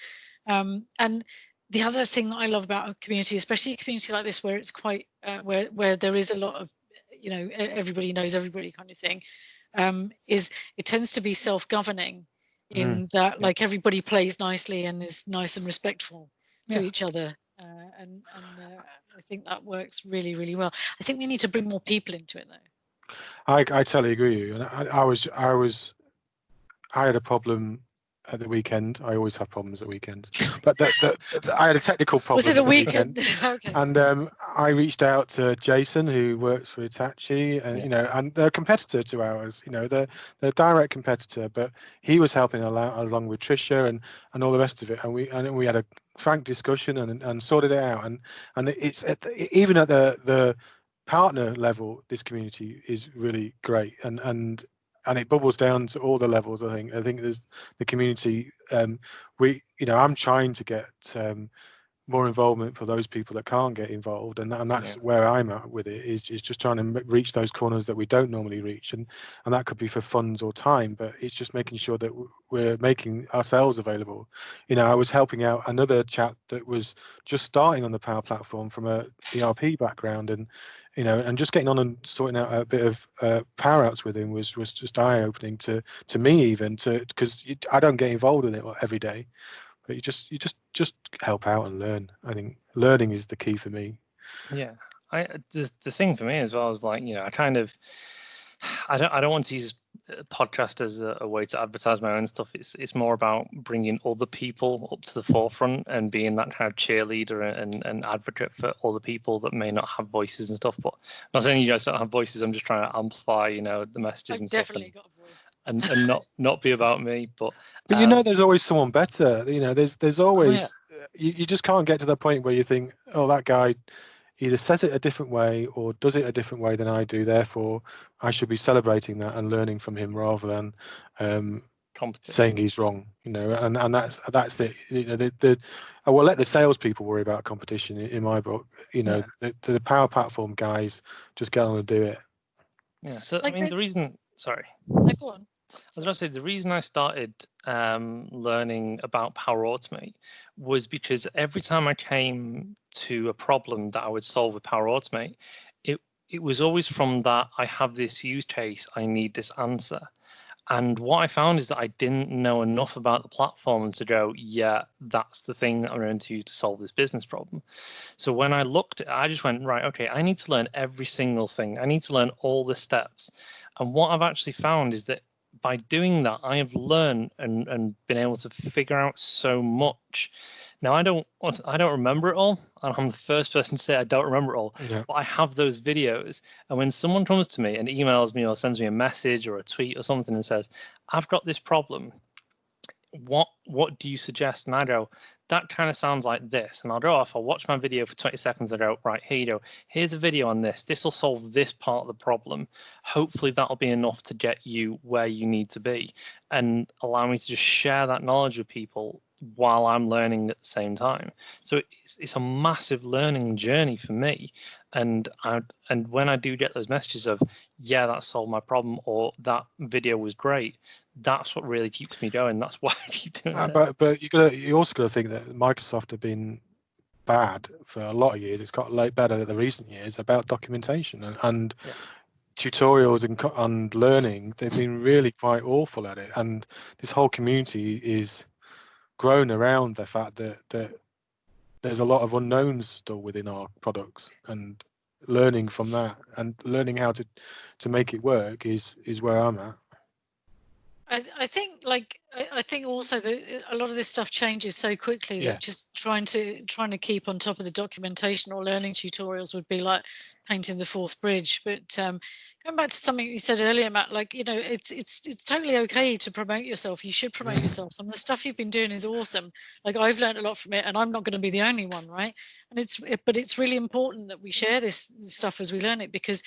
And the other thing that I love about a community, especially a community like this, where it's quite where there is a lot of, you know, everybody knows everybody kind of thing, is it tends to be self-governing in that like everybody plays nicely and is nice and respectful to each other. And I think that works really, really well. I think we need to bring more people into it, though. I totally agree with you. And I had a problem at the weekend. I always have problems at weekends, but I had a technical problem. Was it a weekend? Okay. And I reached out to Jason, who works for Hitachi, and you know, and they're a competitor to ours. You know, they're a direct competitor, but he was helping along with Trisha and all the rest of it, and we had a frank discussion and sorted it out. And it's even at the partner level, this community is really great, and it bubbles down to all the levels. I think there's the community. I'm trying to get more involvement for those people that can't get involved, and that's where I'm at with it, is just trying to reach those corners that we don't normally reach, and that could be for funds or time, but it's just making sure that we're making ourselves available. You know, I was helping out another chap that was just starting on the Power Platform from a ERP background, and you know, and just getting on and sorting out a bit of power outs with him was just eye-opening to me, even because I don't get involved in it every day. But you just help out and learn. I think learning is the key for me. Yeah, the thing for me as well is, like, you know, I don't want to use a podcast as a way to advertise my own stuff. It's more about bringing other people up to the forefront and being that kind of cheerleader and advocate for other people that may not have voices and stuff. But I'm not saying you guys don't have voices. I'm just trying to amplify, you know, the messages and stuff. Definitely got a voice. And not be about me, but you know, there's always someone better. You know, there's always you just can't get to the point where you think, oh, that guy either says it a different way or does it a different way than I do, therefore I should be celebrating that and learning from him rather than saying he's wrong. You know, and that's it. You know, I will let the salespeople worry about competition in my book. You know, the Power Platform guys just get on and do it. Yeah. So like, I mean, the reason. Sorry. Go on. I was going to say, the reason I started learning about Power Automate was because every time I came to a problem that I would solve with Power Automate, it was always from that I have this use case, I need this answer. And what I found is that I didn't know enough about the platform to go, yeah, that's the thing that I'm going to use to solve this business problem. So when I looked at it, I just went, right, okay, I need to learn every single thing. I need to learn all the steps. And what I've actually found is that by doing that, I have learned and been able to figure out so much. Now, I don't remember it all, and I'm the first person to say I don't remember it all, but I have those videos. And when someone comes to me and emails me or sends me a message or a tweet or something and says, I've got this problem, what do you suggest? And I go, that kind of sounds like this. And I'll go off, I'll watch my video for 20 seconds. I go, right, here you go. Here's a video on this. This will solve this part of the problem. Hopefully that'll be enough to get you where you need to be, and allow me to just share that knowledge with people while I'm learning at the same time. So it's a massive learning journey for me. And when I do get those messages of, yeah, that solved my problem, or that video was great, that's what really keeps me going. That's why I keep doing it. But you also got to think that Microsoft have been bad for a lot of years. It's got better in the recent years about documentation and tutorials and learning. They've been really quite awful at it, and this whole community is grown around the fact that there's a lot of unknowns still within our products, and learning from that and learning how to make it work is where I'm at. I think I think also that a lot of this stuff changes so quickly that just trying to keep on top of the documentation or learning tutorials would be like painting the fourth bridge. But going back to something you said earlier, Matt, like, you know, it's totally okay to promote yourself. You should promote yourself. Some of the stuff you've been doing is awesome. Like, I've learned a lot from it, and I'm not going to be the only one, right? And but it's really important that we share this stuff as we learn it, because,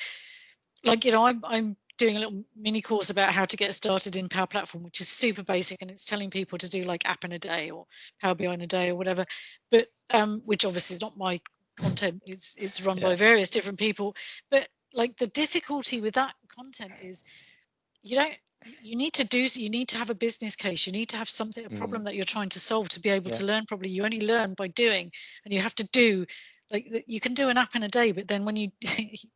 like, you know, I'm doing a little mini course about how to get started in Power Platform, which is super basic, and it's telling people to do like app in a day or Power BI in a day or whatever, but which obviously is not my content. It's run by various different people. But like, the difficulty with that content is you need to have a business case. You need to have something, a problem that you're trying to solve to be able to learn properly. You only learn by doing, and you have to do. Like, you can do an app in a day, but then when you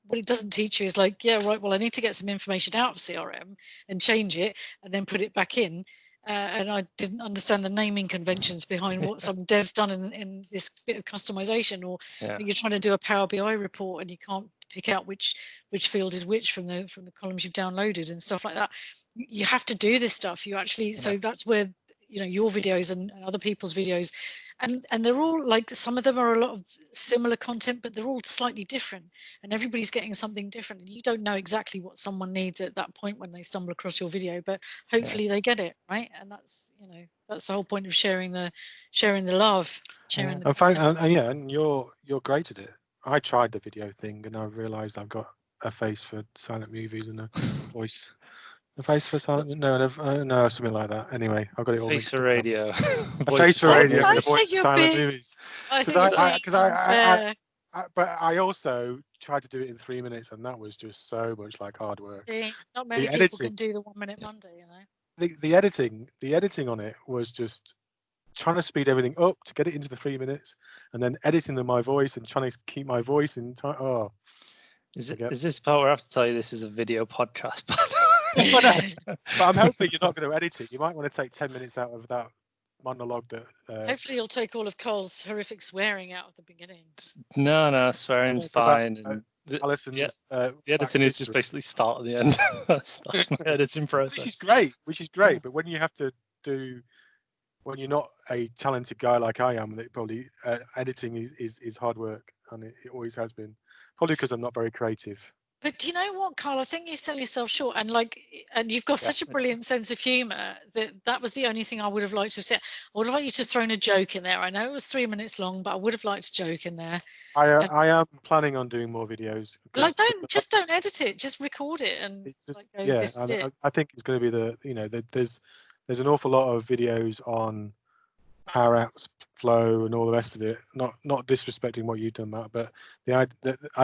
what it doesn't teach you is like, yeah, right, well, I need to get some information out of CRM and change it and then put it back in. And I didn't understand the naming conventions behind what some dev's done in this bit of customization, or you're trying to do a Power BI report and you can't pick out which field is which from the columns you've downloaded and stuff like that. You have to do this stuff. You actually, so that's where, you know, your videos and other people's videos, and they're all like, some of them are a lot of similar content, but they're all slightly different, and everybody's getting something different, and you don't know exactly what someone needs at that point when they stumble across your video, but hopefully they get it right. And that's, you know, that's the whole point of sharing the love, sharing the content. And you're great at it. I tried the video thing and I realized I've got a face for silent movies and a voice. A face for silent? No, something like that. Anyway, I've got it all Face mixed for up. radio. A face for radio and a I voice think for you're silent being- movies. I think But I also tried to do it in 3 minutes, and that was just so much like hard work. See, not many people can do the 1 minute Monday, you know. The editing on it was just trying to speed everything up to get it into the 3 minutes, and then editing my voice and trying to keep my voice in time. Oh, is this part where I have to tell you this is a video podcast? But I'm hoping you're not going to edit it. You might want to take 10 minutes out of that monologue. Hopefully you'll take all of Carl's horrific swearing out at the beginning. No, swearing's fine. And Allison's the editing is just basically start at the end. that's my editing process. Which is great. But when you have to do, when you're not a talented guy like I am, that probably editing is hard work, and it always has been. Probably because I'm not very creative. But do you know what, Carl? I think you sell yourself short, and you've got such a brilliant sense of humour that was the only thing I would have liked to say. I would have liked you to throw in a joke in there. I know it was 3 minutes long, but I would have liked a joke in there. I am planning on doing more videos. Like, don't edit it, just record it, and it's just, I think it's going to be there's an awful lot of videos on Power Apps, Flow, and all the rest of it. Not disrespecting what you've done, Matt, but I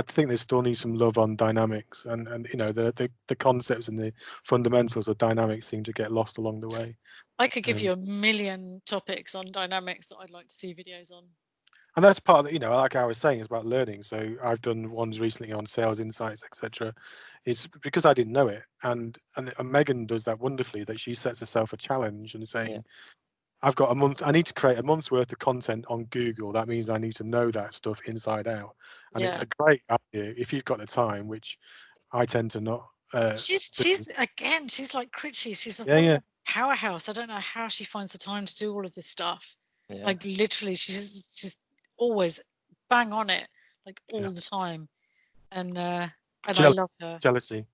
think there still needs some love on dynamics, and you know, the concepts and the fundamentals of dynamics seem to get lost along the way. I could give you a million topics on dynamics that I'd like to see videos on. And that's part of, you know, like I was saying, it's about learning. So I've done ones recently on sales insights, etc. It's because I didn't know it, and Megan does that wonderfully. That she sets herself a challenge and saying, I've got a month. I need to create a month's worth of content on Google. That means I need to know that stuff inside out. And it's a great idea if you've got the time, which I tend to not. She's like Critchy. She's a powerhouse. I don't know how she finds the time to do all of this stuff. Like, literally, she's always bang on it, like all the time. And I love her. Jealousy.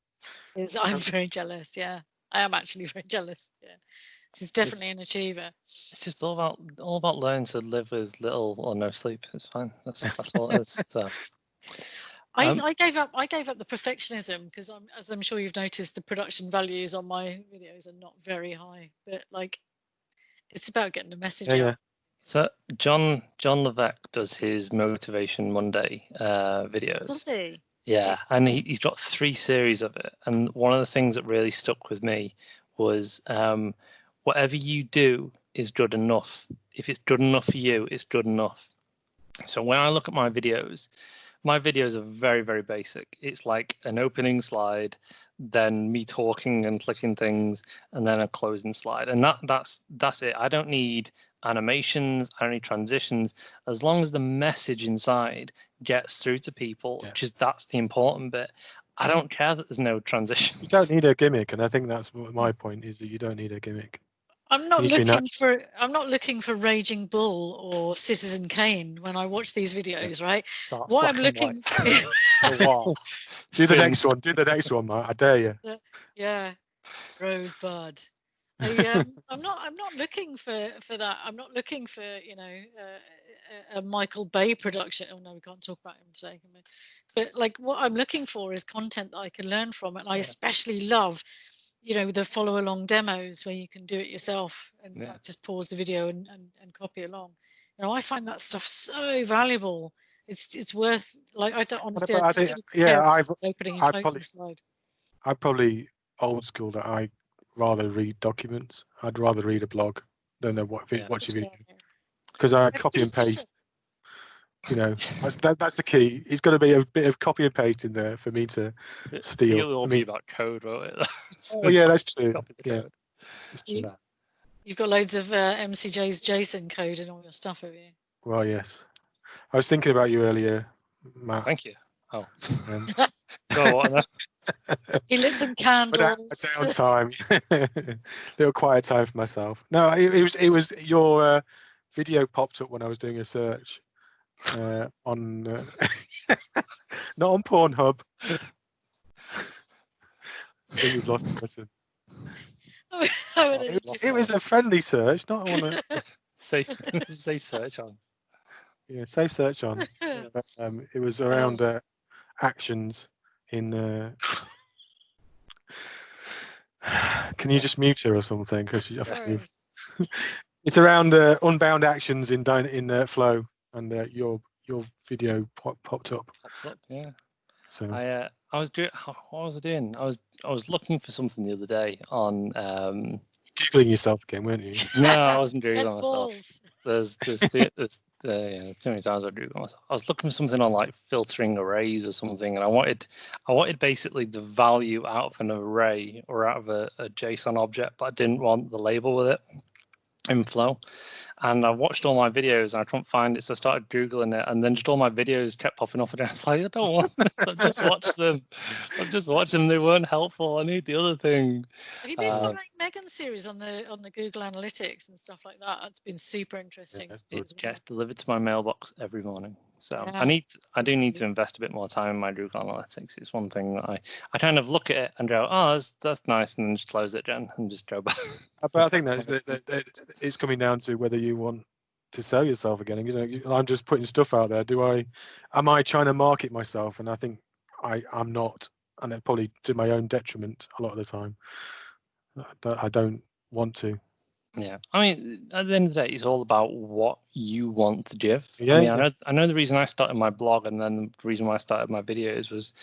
I'm very jealous. Yeah, I am actually very jealous. Yeah. She's definitely an achiever. It's just all about learning to live with little or no sleep. It's fine. That's all it is. So, I gave up the perfectionism because as I'm sure you've noticed, the production values on my videos are not very high. But like, it's about getting the message out. So John Levesque does his Motivation Monday videos. Does he? Yeah, and he's got 3 series of it. And one of the things that really stuck with me was whatever you do is good enough. If it's good enough for you, it's good enough. So when I look at my videos are very, very basic. It's like an opening slide, then me talking and clicking things, and then a closing slide. And that's it. I don't need animations, I don't need transitions. As long as the message inside gets through to people, that's the important bit. I don't care that there's no transition. You don't need a gimmick, and I think that's my point, is that you don't need a gimmick. I'm not looking for Raging Bull or Citizen Kane when I watch these videos, right? What I'm looking for. Do the next one. Do the next one, Matt. I dare you. Yeah, Rosebud. I'm not looking for that. I'm not looking for a Michael Bay production. Oh no, we can't talk about him today. But like, what I'm looking for is content that I can learn from, and I especially love the follow along demos where you can do it yourself and just pause the video and copy along. I find that stuff so valuable. It's worth, like, I don't understand. Opening and closing slide. I'm probably old school that I rather read documents. I'd rather read a blog than watch a video, because I copy and paste. That's the key. It's got to be a bit of copy and paste in there for me to steal. It'll all be about code, won't it? Oh yeah, that's true. Yeah, that's true. You've got loads of MCJ's JSON code in all your stuff, have you? Well, yes. I was thinking about you earlier, Matt. Thank you. Oh. Go on. He lit some candles. A downtime. Little quiet time for myself. No, it was your video popped up when I was doing a search. On not on Pornhub. I think we've lost the person. It was a friendly search, not on a safe search on. Yeah, safe search on. But, it was around actions in. Can you just mute her or something? Because it's around unbound actions in Flow. And your video popped up. Pops up, yeah. So I was doing. What was I doing? I was looking for something the other day on. Googling yourself again, weren't you? No, I wasn't Googling myself. There's too many times I Google myself. I was looking for something on like filtering arrays or something, and I wanted basically the value out of an array or out of a JSON object, but I didn't want the label with it in Flow. And I watched all my videos and I couldn't find it, so I started Googling it, and then just all my videos kept popping up, and I was like, I don't want this. I've just watched them. They weren't helpful. I need the other thing. Have you been following Megan's series on the Google Analytics and stuff like that? It's been super interesting. It gets delivered to my mailbox every morning. So I do need to invest a bit more time in my Google Analytics. It's one thing that I kind of look at it and go, oh, that's nice, and then just close it again and just go back. But I think that it's coming down to whether you want to sell yourself again. I'm just putting stuff out there. Am I trying to market myself? And I think I'm not, and it probably to my own detriment a lot of the time. But I don't want to. Yeah, I mean, at the end of the day, it's all about what you want to give. Yeah, I know the reason I started my blog, and then the reason why I started my videos was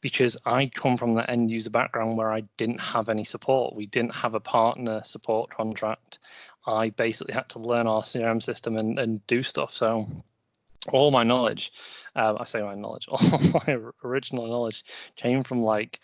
because I come from the end user background where I didn't have any support. We didn't have a partner support contract. I basically had to learn our CRM system and do stuff. So all my knowledge, all my original knowledge came from like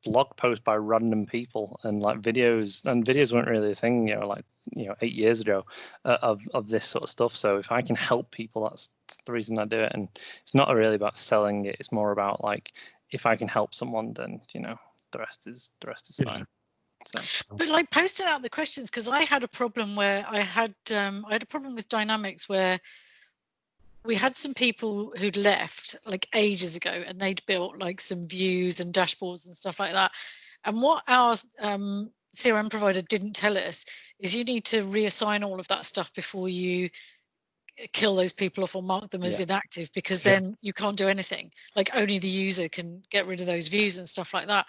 blog posts by random people and like videos, and videos weren't really a thing 8 years ago of this sort of stuff. So if I can help people, that's the reason I do it. And it's not really about selling it, it's more about like, if I can help someone, then the rest is fine. So. But like posting out the questions, because I had a problem where I had a problem with Dynamics where we had some people who'd left like ages ago, and they'd built like some views and dashboards and stuff like that. And what our CRM provider didn't tell us is you need to reassign all of that stuff before you kill those people off or mark them as inactive, because then you can't do anything. Like only the user can get rid of those views and stuff like that.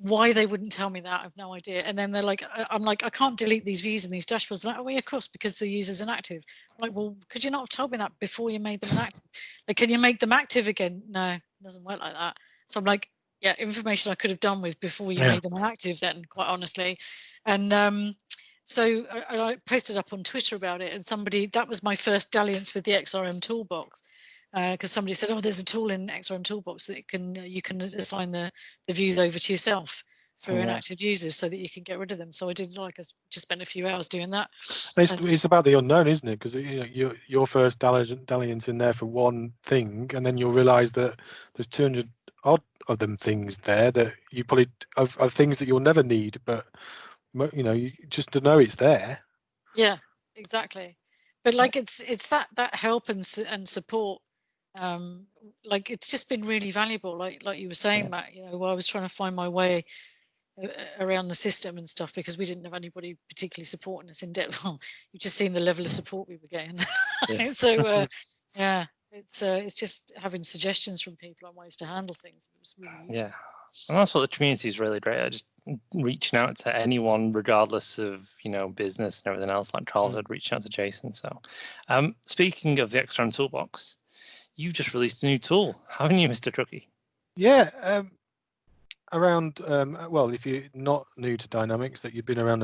why they wouldn't tell me that, I've no idea. And then they're like, I'm like, I can't delete these views in these dashboards. Like, oh, yeah, of course, because the user's inactive. I'm like, well, could you not have told me that before you made them inactive? Like, can you make them active again? No, it doesn't work like that. So I'm like, yeah, information I could have done with before you made them inactive then, quite honestly. And so I posted up on Twitter about it, and somebody, that was my first dalliance with the XrmToolBox. Because somebody said, oh, there's a tool in XrmToolBox that you can assign the views over to yourself for inactive users so that you can get rid of them. So I did, like, I just spent a few hours doing that. It's about the unknown, isn't it? Because your first dalliance in there for one thing, and then you'll realise that there's 200 odd of them things there that you probably of things that you'll never need, but you just to know it's there. Yeah, exactly. But like it's that help and support. Like, it's just been really valuable, like you were saying, Matt, while I was trying to find my way around the system and stuff, because we didn't have anybody particularly supporting us in depth. Well, you've just seen the level of support we were getting. So yeah, it's just having suggestions from people on ways to handle things. It was really useful. Yeah, and that's what the community is really great at, just reaching out to anyone regardless of business and everything else, like Charles had reached out to Jason. So speaking of the XrmToolBox, you've just released a new tool, haven't you, Mr. Cooky? Yeah, around well, if you're not new to Dynamics, that you've been around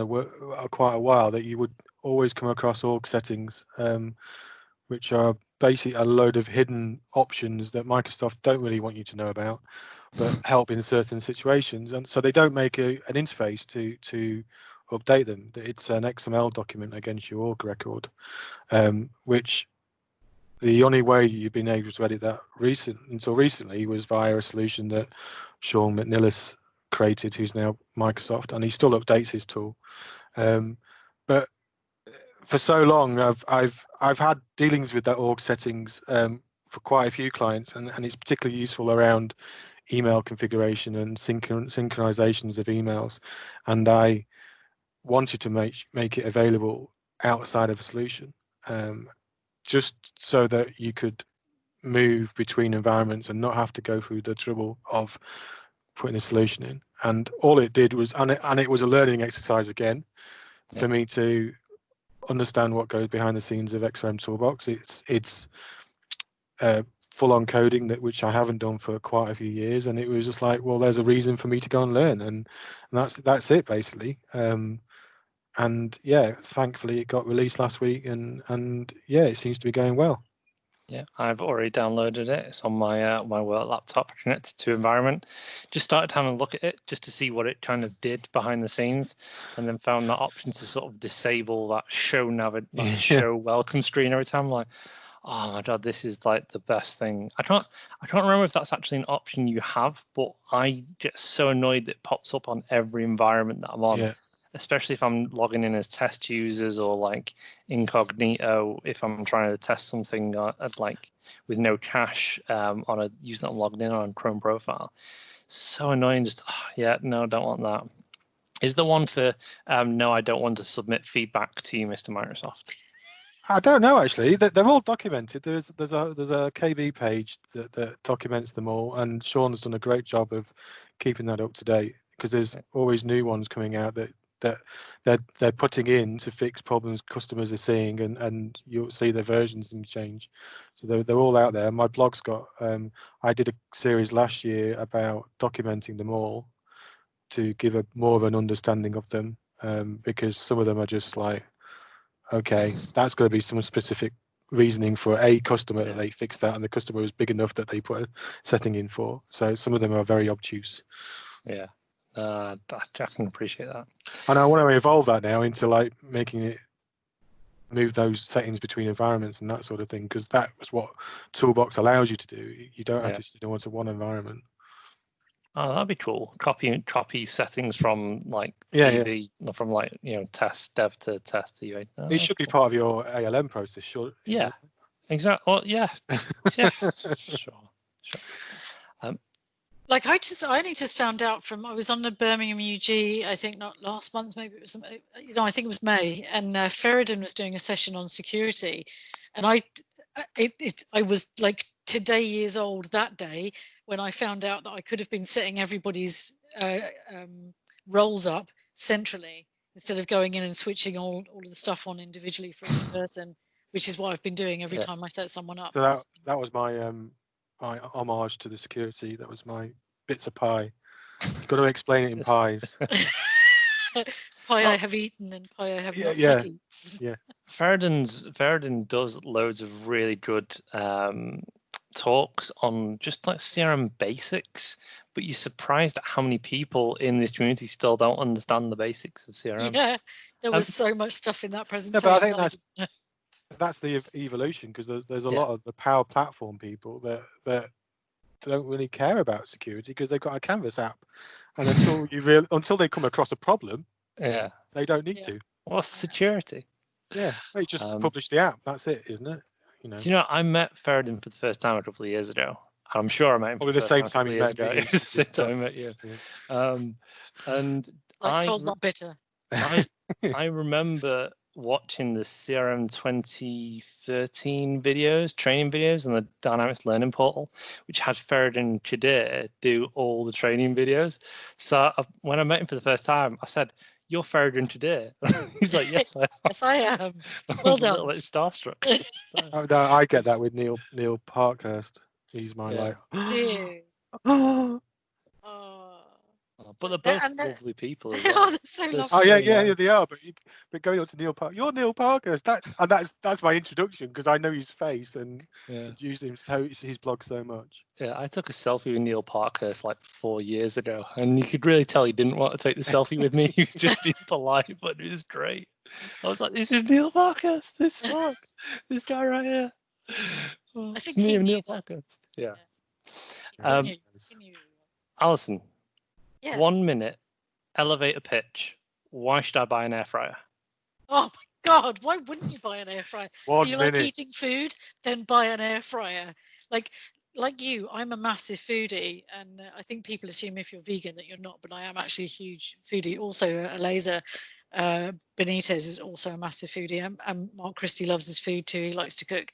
quite a while, that you would always come across org settings, which are basically a load of hidden options that Microsoft don't really want you to know about, but help in certain situations. And so they don't make an interface to update them. It's an XML document against your org record, which the only way you've been able to edit that until recently was via a solution that Sean McNillis created, who's now Microsoft, and he still updates his tool. But for so long, I've had dealings with that org settings for quite a few clients, and it's particularly useful around email configuration and synchronizations of emails. And I wanted to make it available outside of a solution, just so that you could move between environments and not have to go through the trouble of putting a solution in. And all it did was, and it was a learning exercise again for me to understand what goes behind the scenes of XrmToolBox. It's full-on coding, which I haven't done for quite a few years, and it was just like, well, there's a reason for me to go and learn, and that's it basically. And yeah, thankfully it got released last week, and yeah, it seems to be going well. Yeah, I've already downloaded it. It's on my my work laptop connected to environment. Just started having a look at it just to see what it kind of did behind the scenes, and then found that option to sort of disable that show welcome screen every time. I'm like, oh my god, this is like the best thing. I can't remember if that's actually an option you have, but I get so annoyed that it pops up on every environment that I'm on. Yeah. Especially if I'm logging in as test users or like incognito, if I'm trying to test something like with no cache on a user that I'm logged in on Chrome profile. So annoying. Just yeah, no, don't want that. Is the one for no, I don't want to submit feedback to you, Mr. Microsoft? I don't know actually. They're all documented. There's a KB page that documents them all, and Sean's done a great job of keeping that up to date, because there's always new ones coming out that they're putting in to fix problems customers are seeing, and you'll see their versions and change. So they're all out there. My blog's got I did a series last year about documenting them all to give more of an understanding of them, because some of them are just like, okay, that's going to be some specific reasoning for a customer that they fixed that, and the customer was big enough that they put a setting in for. So some of them are very obtuse. Yeah. I can appreciate that. And I want to evolve that now into like making it move those settings between environments and that sort of thing, because that was what Toolbox allows you to do. You don't have to sit onto one environment. Oh, that'd be cool. Copy settings from like DV, from like test dev to test to UAT. It should be part of your ALM process, sure. Yeah, exactly. Well, yeah, yeah, sure. Like I only just found out I was on the Birmingham UG, I think not last month, maybe it was, I think it was May, and Ferridan was doing a session on security, and I was like today years old that day when I found out that I could have been setting everybody's roles up centrally instead of going in and switching all of the stuff on individually for each person, which is what I've been doing every time I set someone up. So that was my my homage to the security. That was my bits of pie. You've got to explain it in pies. Pie I have eaten and pie I have not yet eaten. Yeah. Ferdinand does loads of really good talks on just like CRM basics, but you're surprised at how many people in this community still don't understand the basics of CRM. Yeah, there was so much stuff in that presentation. No, but I think that's the evolution, because there's a lot of the Power Platform people that don't really care about security because they've got a Canvas app, and until they come across a problem, they don't need to. What's security? Yeah, they just publish the app. That's it, isn't it? You know. Do you know, I met Ferdinand for the first time a couple of years ago. I'm sure I met him for the same time he met me. It was the same time I met you. And Carl's not bitter. I remember watching the CRM 2013 videos, training videos on the Dynamics Learning Portal, which had Ferdinand Kadir do all the training videos. So when I met him for the first time, I said, "You're Ferdinand Kadir." He's like, "Yes, I am." Yes, I am. Well done. A little bit starstruck. No, I get that with Neil Parkhurst. He's my like. But they're both lovely people. As They well. are, they're so lovely. Oh yeah, they are. But going up to Neil Park, you're Neil Parkhurst. That's my introduction, because I know his face and used him his blog so much. Yeah, I took a selfie with Neil Parkhurst like 4 years ago, and you could really tell he didn't want to take the selfie with me. He was just being polite, but it was great. I was like, "This is Neil Parkhurst. This guy right here." I think it's me he and knew Neil that. Parkhurst. Yeah. He knew. Alison. Yes. 1 minute, elevator pitch. Why should I buy an air fryer? Oh my God, why wouldn't you buy an air fryer? 1 Do you minute. like eating food? Then buy an air fryer. Like you, I'm a massive foodie, and I think people assume if you're vegan that you're not, but I am actually a huge foodie. Also, Eliza Benitez is also a massive foodie, and Mark Christie loves his food too. He likes to cook.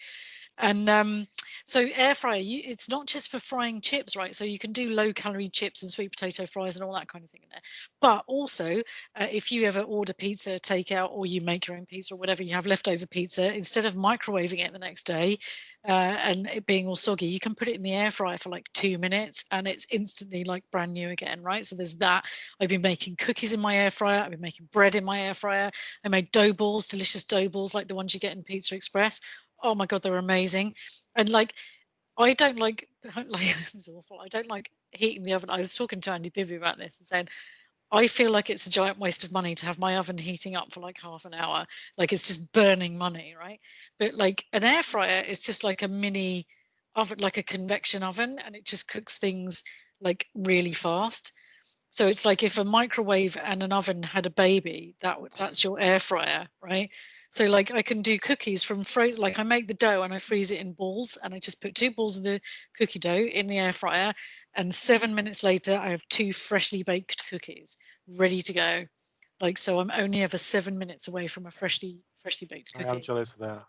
And so air fryer, it's not just for frying chips, right? So you can do low calorie chips and sweet potato fries and all that kind of thing in there. But also, if you ever order pizza takeout, or you make your own pizza or whatever, you have leftover pizza, instead of microwaving it the next day and it being all soggy, you can put it in the air fryer for like 2 minutes and it's instantly like brand new again, right? So there's that. I've been making cookies in my air fryer. I've been making bread in my air fryer. I made dough balls, delicious dough balls like the ones you get in Pizza Express. Oh my God, they're amazing. And like, I don't like this is awful. I don't like heating the oven. I was talking to Andy Bibby about this and saying, I feel like it's a giant waste of money to have my oven heating up for like half an hour. Like, it's just burning money, right? But like an air fryer is just like a mini oven, like a convection oven, and it just cooks things like really fast. So it's like if a microwave and an oven had a baby, that's your air fryer, right? So like I can do cookies from like I make the dough and I freeze it in balls, and I just put 2 balls of the cookie dough in the air fryer, and 7 minutes later I have 2 freshly baked cookies ready to go. Like, so I'm only ever 7 minutes away from a freshly baked cookie. I'm jealous of that.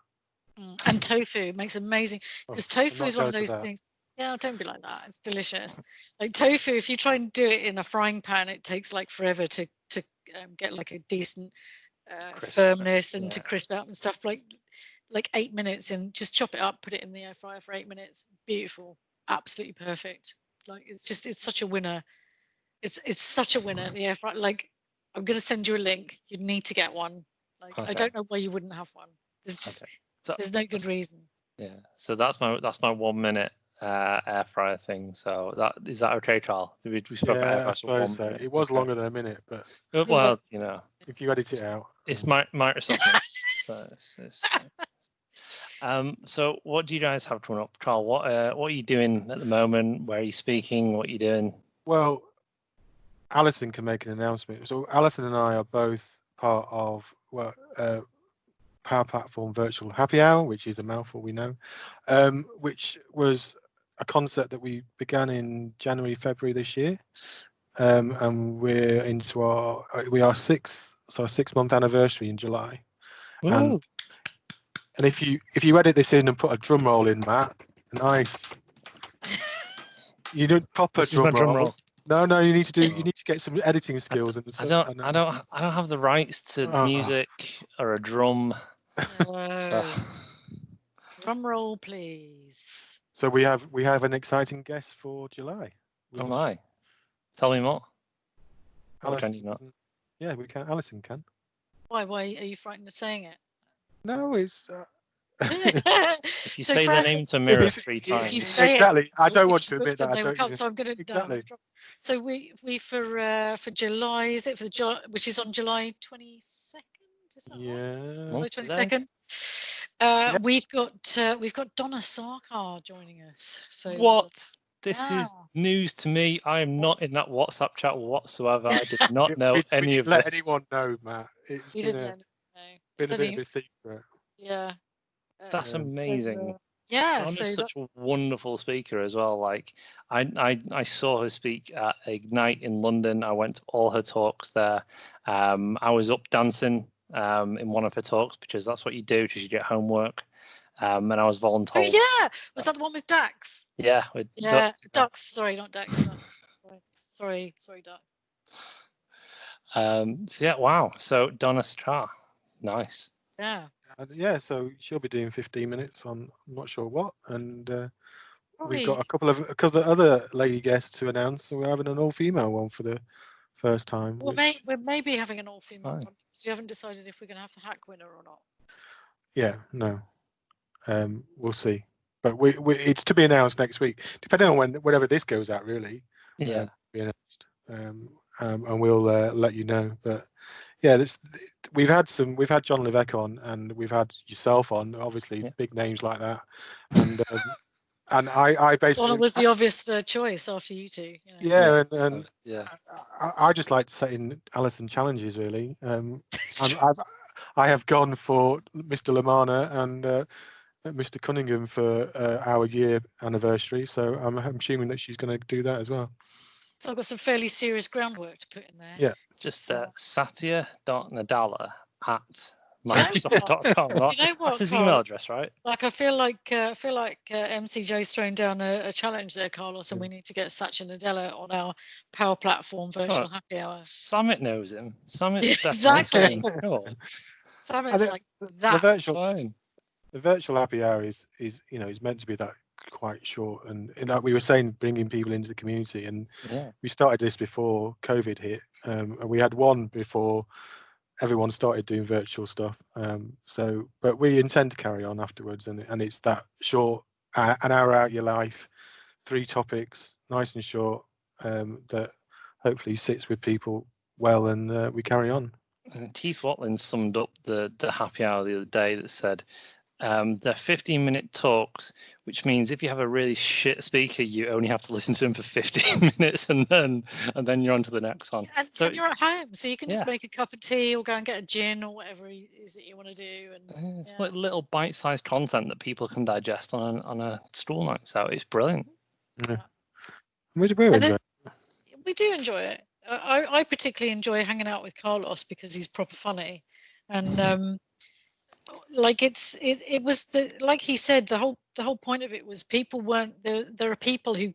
And tofu makes amazing, because tofu is one of those things. Yeah, don't be like that. It's delicious. Like tofu, if you try and do it in a frying pan, it takes like forever to get like a decent firmness and to crisp out and stuff. Like 8 minutes, and just chop it up, put it in the air fryer for 8 minutes. Beautiful, absolutely perfect. Like it's such a winner. It's such a winner. The air fryer. Like, I'm gonna send you a link. You need to get one. Like, I don't know why you wouldn't have one. There's just there's no good reason. Yeah. So that's my 1 minute air fryer thing. So is that okay, Carl? We spoke about air fryer. I suppose so. It was longer than a minute, but well, you know, if you edit it out, it's Microsoft. So what do you guys have coming up, Carl? What are you doing at the moment? Where are you speaking? What are you doing? Well, Alison can make an announcement. So Alison and I are both part of Power Platform Virtual Happy Hour, which is a mouthful, we know, which was a concept that we began in January, February this year, and we're into our 6-month anniversary in July. And if you edit this in and put a drum roll in, Matt, nice. You do proper drum roll. No, you need to get some editing skills. I don't have the rights to music or a drum. So. Drum roll, please. So we have an exciting guest for July. Oh my! Tell me more. Alison, can you not? Yeah, we can. Alison can. Why are you frightened of saying it? No, it's. If you say the name to mirror 3 times. If you say exactly. I don't want to look admit that. I don't. So I'm going to. Exactly. So we for July, is it for July, which is on July 22nd? Is that Yeah. July 22nd. We've got Donna Sarkar joining us. So what? This is news to me. I am not in that WhatsApp chat whatsoever. I did not know any of this. Let anyone know, Matt. It's been a bit of a secret. Yeah. That's amazing. Donna's such a wonderful speaker as well. Like I saw her speak at Ignite in London. I went to all her talks there. I was up dancing in one of her talks because that's what you do because you get homework. And I was voluntold. Oh yeah, was that the one with Dax? Yeah, with Dax. Sorry, not Dax. sorry, Dax. So yeah, wow. So Donna Sarkar, nice. Yeah. Yeah, so she'll be doing 15 minutes on I'm not sure what, and we've got a couple of other lady guests to announce. So we're having an all-female one for the first time. Well, we're maybe having an all-female one because you haven't decided if we're going to have the hack winner or not. Yeah, no. We'll see, but we it's to be announced next week, depending on whenever this goes out. Really, yeah, be announced, and we'll let you know. But yeah, we've had John Levesque on, and we've had yourself on. Obviously, big names like that, and I basically Donna was the obvious choice after you two. You know. And I just like setting Alison challenges. Really, I have gone for Mr. Lamana and Mr. Cunningham for our year anniversary, so I'm assuming that she's going to do that as well. So I've got some fairly serious groundwork to put in there. Yeah. Just satya.nadalla@microsoft.com. Do you know what, that's his Carl? email address, right? Like I feel like MCJ's thrown down a challenge there, Carlos, and we need to get Satya Nadella on our Power Platform virtual happy hour. Summit knows him. Exactly. Summit's like that. The virtual happy hour is meant to be that quite short, and we were saying bringing people into the community, and we started this before COVID hit, and we had one before everyone started doing virtual stuff. But we intend to carry on afterwards, and it's that short, an hour out your life, 3 topics, nice and short, that hopefully sits with people well, and we carry on. Keith Watling summed up the happy hour the other day that said, they're 15-minute talks, which means if you have a really shit speaker, you only have to listen to him for 15 minutes and then you're on to the next one. And you're at home, so you can just make a cup of tea or go and get a gin or whatever it is that you want to do. And it's like little bite-sized content that people can digest on a school night. So it's brilliant. Yeah. We do enjoy it. I particularly enjoy hanging out with Carlos because he's proper funny, and like it was like he said, the whole point of it was people weren't there are people who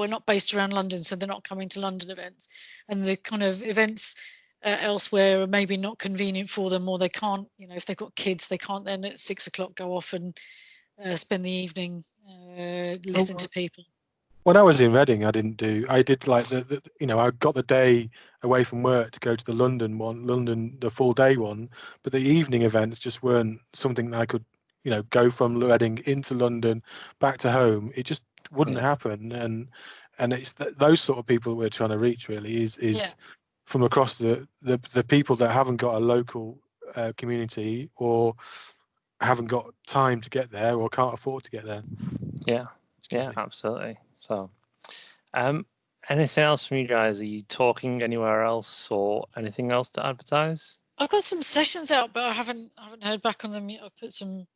are not based around London, so they're not coming to London events, and the kind of events elsewhere are maybe not convenient for them, or they can't, if they've got kids, they can't then at 6 o'clock go off and spend the evening listening to people. When I was in Reading, I did like I got the day away from work to go to the the full day one, but the evening events just weren't something that I could, go from Reading into London, back to home. It just wouldn't happen. And it's those sort of people we're trying to reach really is from across the people that haven't got a local community or haven't got time to get there or can't afford to get there. Yeah, absolutely. So, anything else from you guys? Are you talking anywhere else or anything else to advertise? I've got some sessions out, but I haven't heard back on them yet. I've put some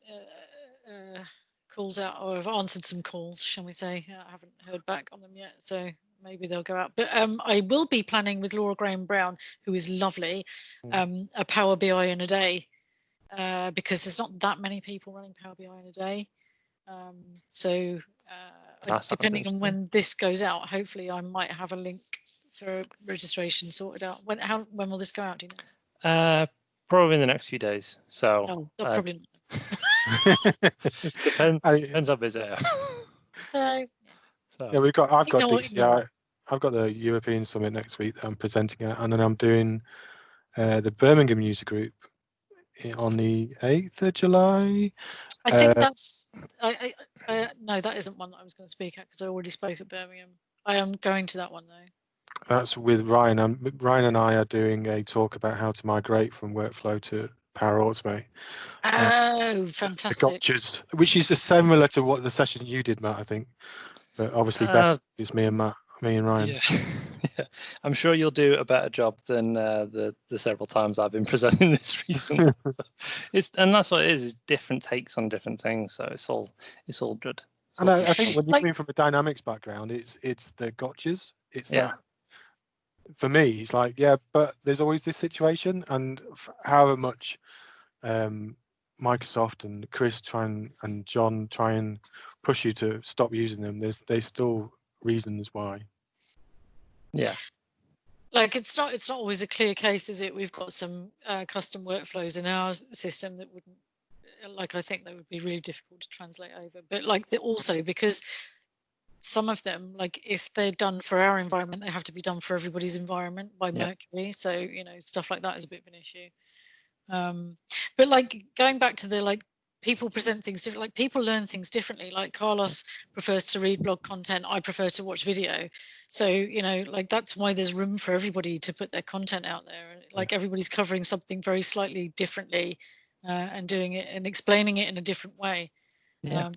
calls out, or I've answered some calls, shall we say. I haven't heard back on them yet, so maybe they'll go out. But I will be planning with Laura Graham Brown, who is lovely, a Power BI in a day, because there's not that many people running Power BI in a day. So depending on when this goes out, hopefully I might have a link for registration sorted out? When will this go out? Do you know? Probably in the next few days. So No, probably depends how busy I am. So yeah, I've got Ignore- DCI. I've got the European Summit next week that I'm presenting at, and then I'm doing the Birmingham User Group on the 8th of July. I think that's no, that isn't one that I was going to speak at because I already spoke at Birmingham. I am going to that one though. That's with Ryan. Ryan and I are doing a talk about how to migrate from workflow to Power Automate. Oh, fantastic! Gotchas, which is similar to what the session you did, Matt, I think, but obviously better. It's me and Matt, me and Ryan. Yeah. Yeah. I'm sure you'll do a better job than the several times I've been presenting this recently. And that's what it is different takes on different things. So it's all good. And I think when you're coming from a dynamics background, it's the gotchas. It's that. For me, it's like, yeah, but there's always this situation, and however much Microsoft and Chris and John try and push you to stop using them, there's still reasons why. Yeah. Like it's not always a clear case, is it? We've got some custom workflows in our system that wouldn't, like, I think they would be really difficult to translate over. But like also because some of them, like if they're done for our environment, they have to be done for everybody's environment by Mercury. So, you know, stuff like that is a bit of an issue. But like going back to the like people present things different, like people learn things differently. Like Carlos prefers to read blog content, I prefer to watch video. So, you know, like that's why there's room for everybody to put their content out there. Like everybody's covering something very slightly differently and doing it and explaining it in a different way. So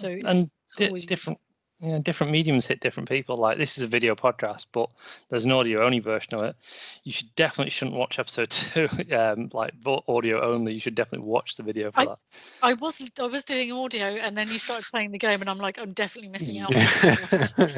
it's always different. Yeah, different mediums hit different people. Like this is a video podcast, but there's an audio only version of it. You shouldn't watch episode 2, like audio only. You should definitely watch the video for that. I was doing audio, and then you started playing the game, and I'm like, I'm definitely missing out. I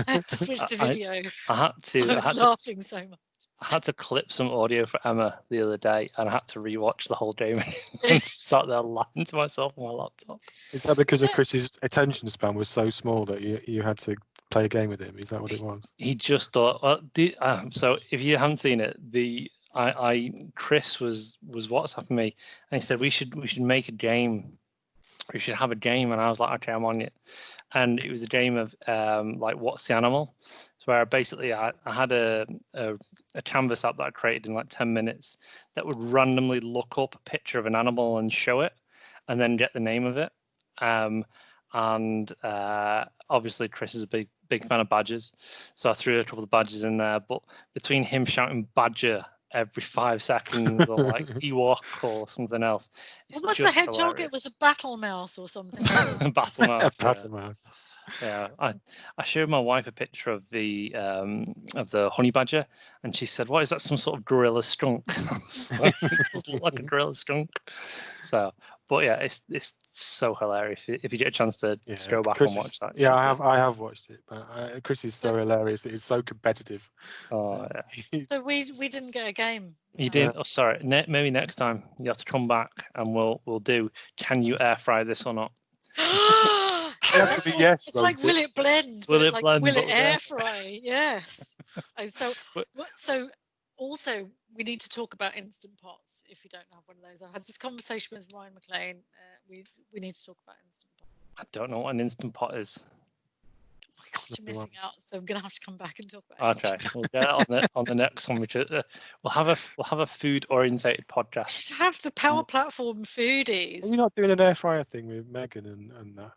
had to switch to video. I was laughing so much. I had to clip some audio for Emma the other day, and I had to rewatch the whole game and sat there laughing to myself on my laptop. Is that because of Chris's attention span was so small that you had to play a game with him? Is that what it was? He just thought. Well, so if you haven't seen it, Chris was WhatsApping me, and he said we should make a game. We should have a game, and I was like, okay, I'm on it. And it was a game of like what's the animal? So where basically I had a canvas app that I created in like 10 minutes that would randomly look up a picture of an animal and show it, and then get the name of it. And obviously Chris is a big fan of badgers, so I threw a couple of badgers in there. But between him shouting badger every 5 seconds or like Ewok or something else, what was the hedgehog? Hilarious. It was a battle mouse or something. Battle mouse. Battle mouse. Yeah, I showed my wife a picture of the honey badger, and she said, "What is that? Some sort of gorilla skunk?" It does look like a gorilla skunk. So, but yeah, it's so hilarious. If you get a chance to go back and watch that. Yeah, I have watched it, but Chris is so hilarious. It's so competitive. Oh yeah. So we didn't get a game. You didn't? Oh, sorry. Maybe next time you have to come back and we'll do. Can you air fry this or not? Yes, it's like will it blend? Will it air fry? Yes. So also we need to talk about Instant Pots if you don't have one of those. I had this conversation with Ryan McLean. We need to talk about Instant Pot. I don't know what an Instant Pot is. Oh my God, you're missing out. So I'm gonna have to come back and talk about it. Okay, we'll get it on the next one. We'll have a food orientated podcast. Just have the Power Platform foodies. Are you not doing an air fryer thing with Megan and that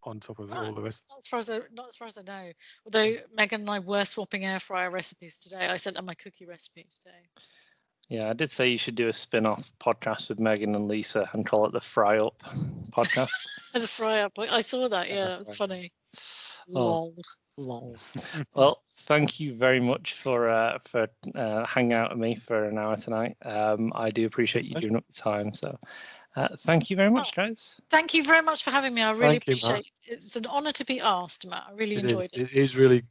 on top of all the rest? Not as far as I know. Although Megan and I were swapping air fryer recipes today. I sent her my cookie recipe today. Yeah, I did say you should do a spin-off podcast with Megan and Lisa and call it the Fry Up podcast. The Fry Up. I saw that. Yeah, that was funny. Lol. Well, thank you very much for hanging out with me for an hour tonight. I do appreciate you giving up the time. So thank you very much, guys. Thank you very much for having me. I really appreciate it. It's an honour to be asked, Matt. I really enjoyed it. It is really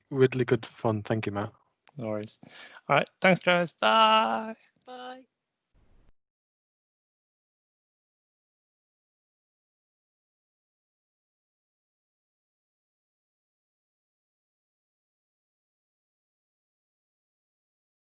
good fun. Thank you, Matt. No worries. All right. Thanks, guys. Bye. Bye.